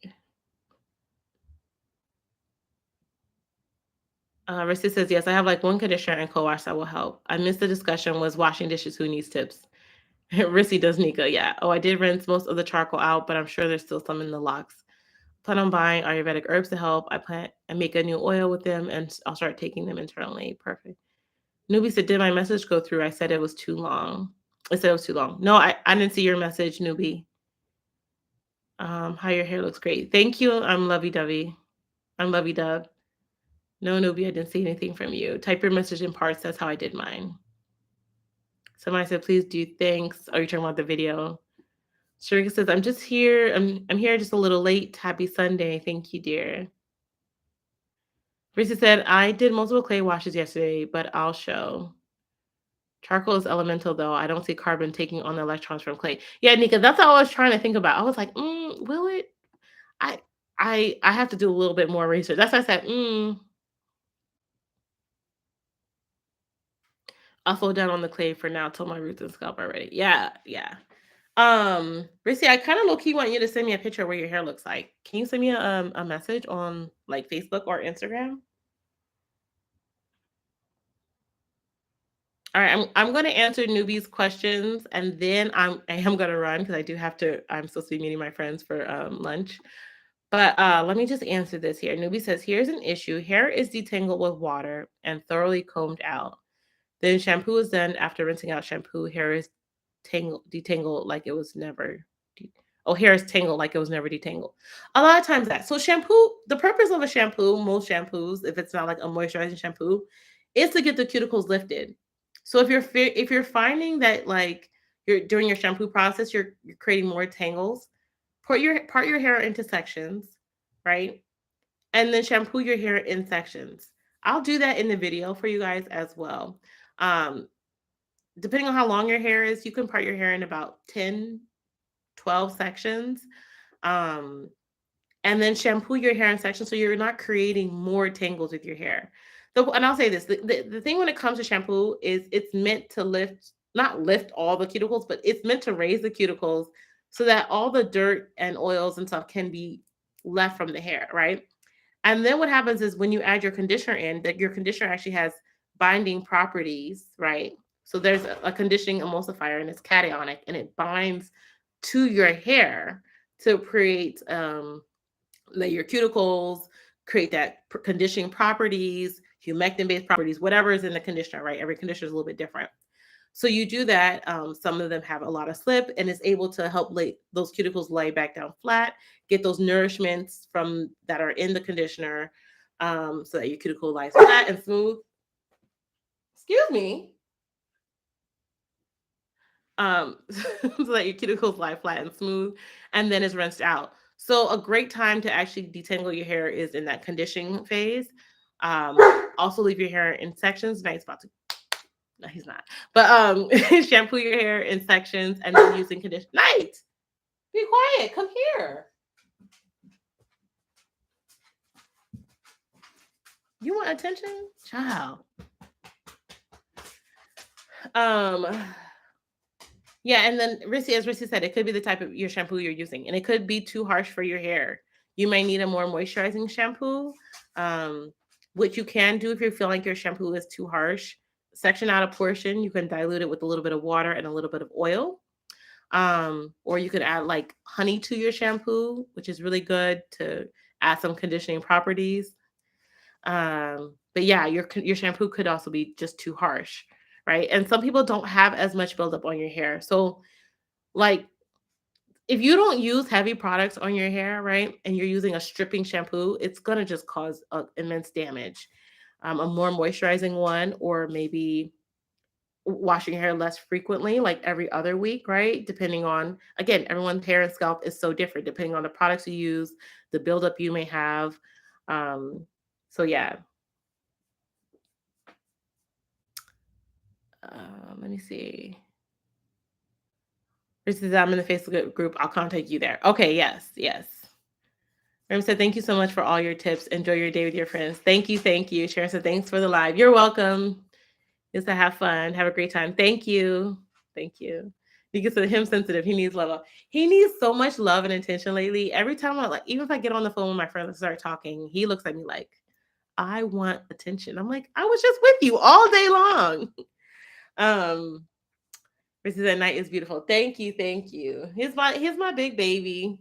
Rissa says, yes, I have like one conditioner and co-wash that will help. I missed the discussion was washing dishes. Who needs tips? Rissy does Nika. Yeah. Oh, I did rinse most of the charcoal out, but I'm sure there's still some in the locks. Plan on buying Ayurvedic herbs to help. I make a new oil with them and I'll start taking them internally. Perfect. Newbie said, did my message go through? I said it was too long. I said it was too long. No, I didn't see your message, Newbie. How your hair looks great. Thank you. I'm lovey dovey. I'm lovey dove. No, Newbie, I didn't see anything from you. Type your message in parts. That's how I did mine. Somebody said, please do thanks. Are you talking about the video? Sharika says, I'm just here. I'm here just a little late. Happy Sunday. Thank you, dear. Risa said, I did multiple clay washes yesterday, but I'll show. Charcoal is elemental, though. I don't see carbon taking on the electrons from clay. Yeah, Nika, that's what I was trying to think about. I was like, will it? I I have to do a little bit more research. That's why I said, I'll slow down on the clay for now till my roots and scalp are ready. Yeah, yeah. Rissy, I kind of low key want you to send me a picture of what your hair looks like. Can you send me a message on like Facebook or Instagram? All right, I'm gonna answer newbies questions and then I am gonna run because I'm supposed to be meeting my friends for lunch. But let me just answer this here. Newbie says, here's an issue. Hair is detangled with water and thoroughly combed out. Then shampoo is done after rinsing out shampoo. Hair is detangled like it was never. Hair is tangled like it was never detangled. A lot of times that. So shampoo, the purpose of a shampoo, most shampoos, if it's not like a moisturizing shampoo, is to get the cuticles lifted. So if you're finding that like you're during your shampoo process, you're creating more tangles, part your hair into sections, right? And then shampoo your hair in sections. I'll do that in the video for you guys as well. Um, Depending on how long your hair is, you can part your hair in about 10, 12 sections. Um, and then shampoo your hair in sections so you're not creating more tangles with your hair. And I'll say this, the thing when it comes to shampoo is it's meant to not lift all the cuticles, but it's meant to raise the cuticles so that all the dirt and oils and stuff can be left from the hair, right? And then what happens is when you add your conditioner in, that your conditioner actually has binding properties, right? So there's a conditioning emulsifier and it's cationic and it binds to your hair to create let your cuticles, create that conditioning properties, humectant-based properties, whatever is in the conditioner, right? Every conditioner is a little bit different. So you do that. Some of them have a lot of slip and it's able to help lay those cuticles lay back down flat, get those nourishments from that are in the conditioner, so that your cuticle lies flat and smooth. Excuse me. so that your cuticles lie flat and smooth, and then it's rinsed out. So a great time to actually detangle your hair is in that conditioning phase. Um, Also leave your hair in sections. Knight's about to. No, he's not. But shampoo your hair in sections and then using condition. Night, be quiet. Come here. You want attention, child? Um, Yeah, and then Rissy, as Rissy said, it could be the type of your shampoo you're using, and it could be too harsh for your hair. You may need a more moisturizing shampoo. Um, what you can do if you feel like your shampoo is too harsh, section out a portion. You can dilute it with a little bit of water and a little bit of oil. Or you could add like honey to your shampoo, which is really good to add some conditioning properties. But yeah, your shampoo could also be just too harsh, right? And some people don't have as much buildup on your hair. So like if you don't use heavy products on your hair, right, and you're using a stripping shampoo, it's gonna just cause immense damage. A more moisturizing one, or maybe washing your hair less frequently, like every other week, right? Depending on, again, everyone's hair and scalp is so different, depending on the products you use, the buildup you may have. Um, so yeah. Let me see. This is I'm in the Facebook group. I'll contact you there. Okay, yes, yes. Ram said, thank you so much for all your tips. Enjoy your day with your friends. Thank you. Thank you. Sharon said, thanks for the live. You're welcome. Just to have fun. Have a great time. Thank you. Thank you. You can say him sensitive. He needs love. He needs so much love and attention lately. Every time I like, even if I get on the phone with my friends and start talking, he looks at me like, I want attention. I'm like, I was just with you all day long. Versus at night is beautiful. Thank you. Thank you. Here's my big baby.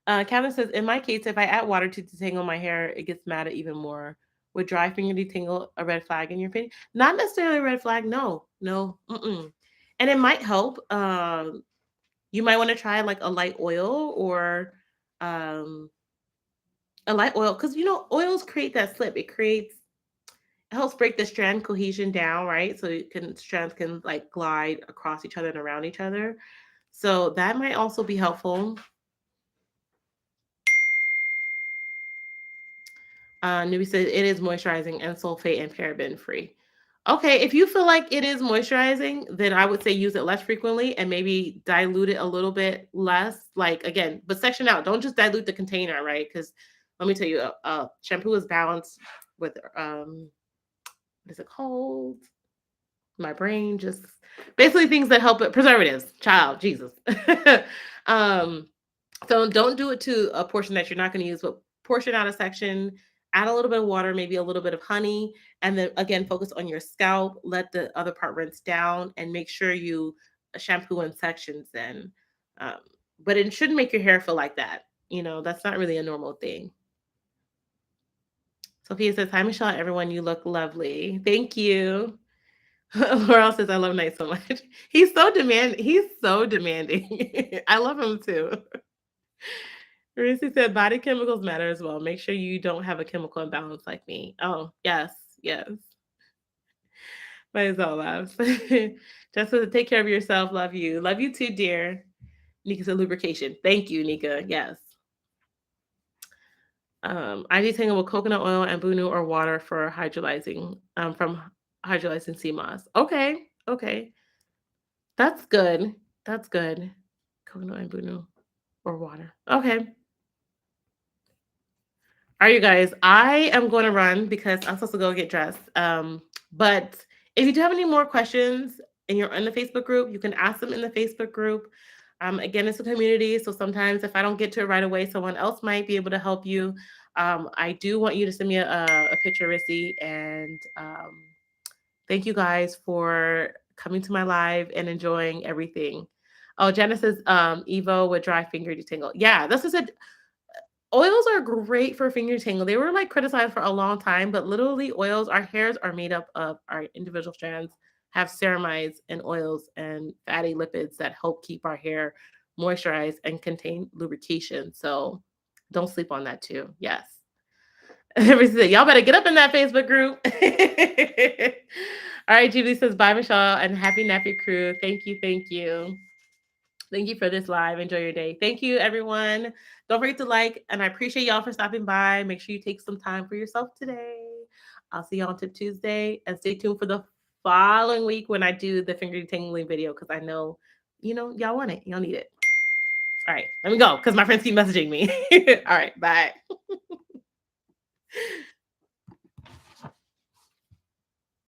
Kevin says, in my case, if I add water to detangle my hair, it gets matted even more. Would dry finger detangle a red flag in your opinion? Not necessarily a red flag. No, no. Mm-mm. And it might help. You might want to try like a light oil or um, a light oil because oils create that slip. It helps break the strand cohesion down, right? So strands can like glide across each other and around each other. So that might also be helpful. Newbie says it is moisturizing and sulfate and paraben free. Okay, if you feel like it is moisturizing, then I would say use it less frequently and maybe dilute it a little bit less. Like again, but section out. Don't just dilute the container, right? Because let me tell you, shampoo is balanced with what is it called? My brain just basically things that help it. Preservatives, child, Jesus. um, so don't do it to a portion that you're not going to use, but portion out a section, add a little bit of water, maybe a little bit of honey, and then again, focus on your scalp. Let the other part rinse down and make sure you shampoo in sections then. Um, but it shouldn't make your hair feel like that. That's not really a normal thing. Sophia says, hi, Michelle, everyone. You look lovely. Thank you. Laurel says, I love Night so much. He's so demanding. He's so demanding. I love him too. Marissa said body chemicals matter as well. Make sure you don't have a chemical imbalance like me. Oh, yes, yes. Might as well laugh. Jessica, take care of yourself. Love you. Love you too, dear. Nika said lubrication. Thank you, Nika. Yes. I detangle with coconut oil and bunu or water for hydrolyzing from hydrolyzing sea moss. Okay. Okay. That's good. That's good. Coconut and bunu or water. Okay. All right, you guys, I am going to run because I'm supposed to go get dressed. But if you do have any more questions and you're in the Facebook group, you can ask them in the Facebook group. Again, it's a community, so sometimes if I don't get to it right away, someone else might be able to help you. I do want you to send me a picture, Rissy, and thank you guys for coming to my live and enjoying everything. Oh, Janice says Evo with dry finger detangle. Yeah, this is a oils are great for finger tangle. They were like criticized for a long time, but literally our hairs are made up of our individual strands, have ceramides and oils and fatty lipids that help keep our hair moisturized and contain lubrication. So don't sleep on that too. Yes. Y'all better get up in that Facebook group. All right, Julie says bye, Michelle, and happy nappy crew. Thank you, thank you. Thank you for this live. Enjoy your day. Thank you, everyone. Don't forget to like, and I appreciate y'all for stopping by. Make sure you take some time for yourself today. I'll see y'all on Tip Tuesday, and stay tuned for the following week when I do the finger detangling video because I know, y'all want it. Y'all need it. All right, let me go because my friends keep messaging me. All right, bye.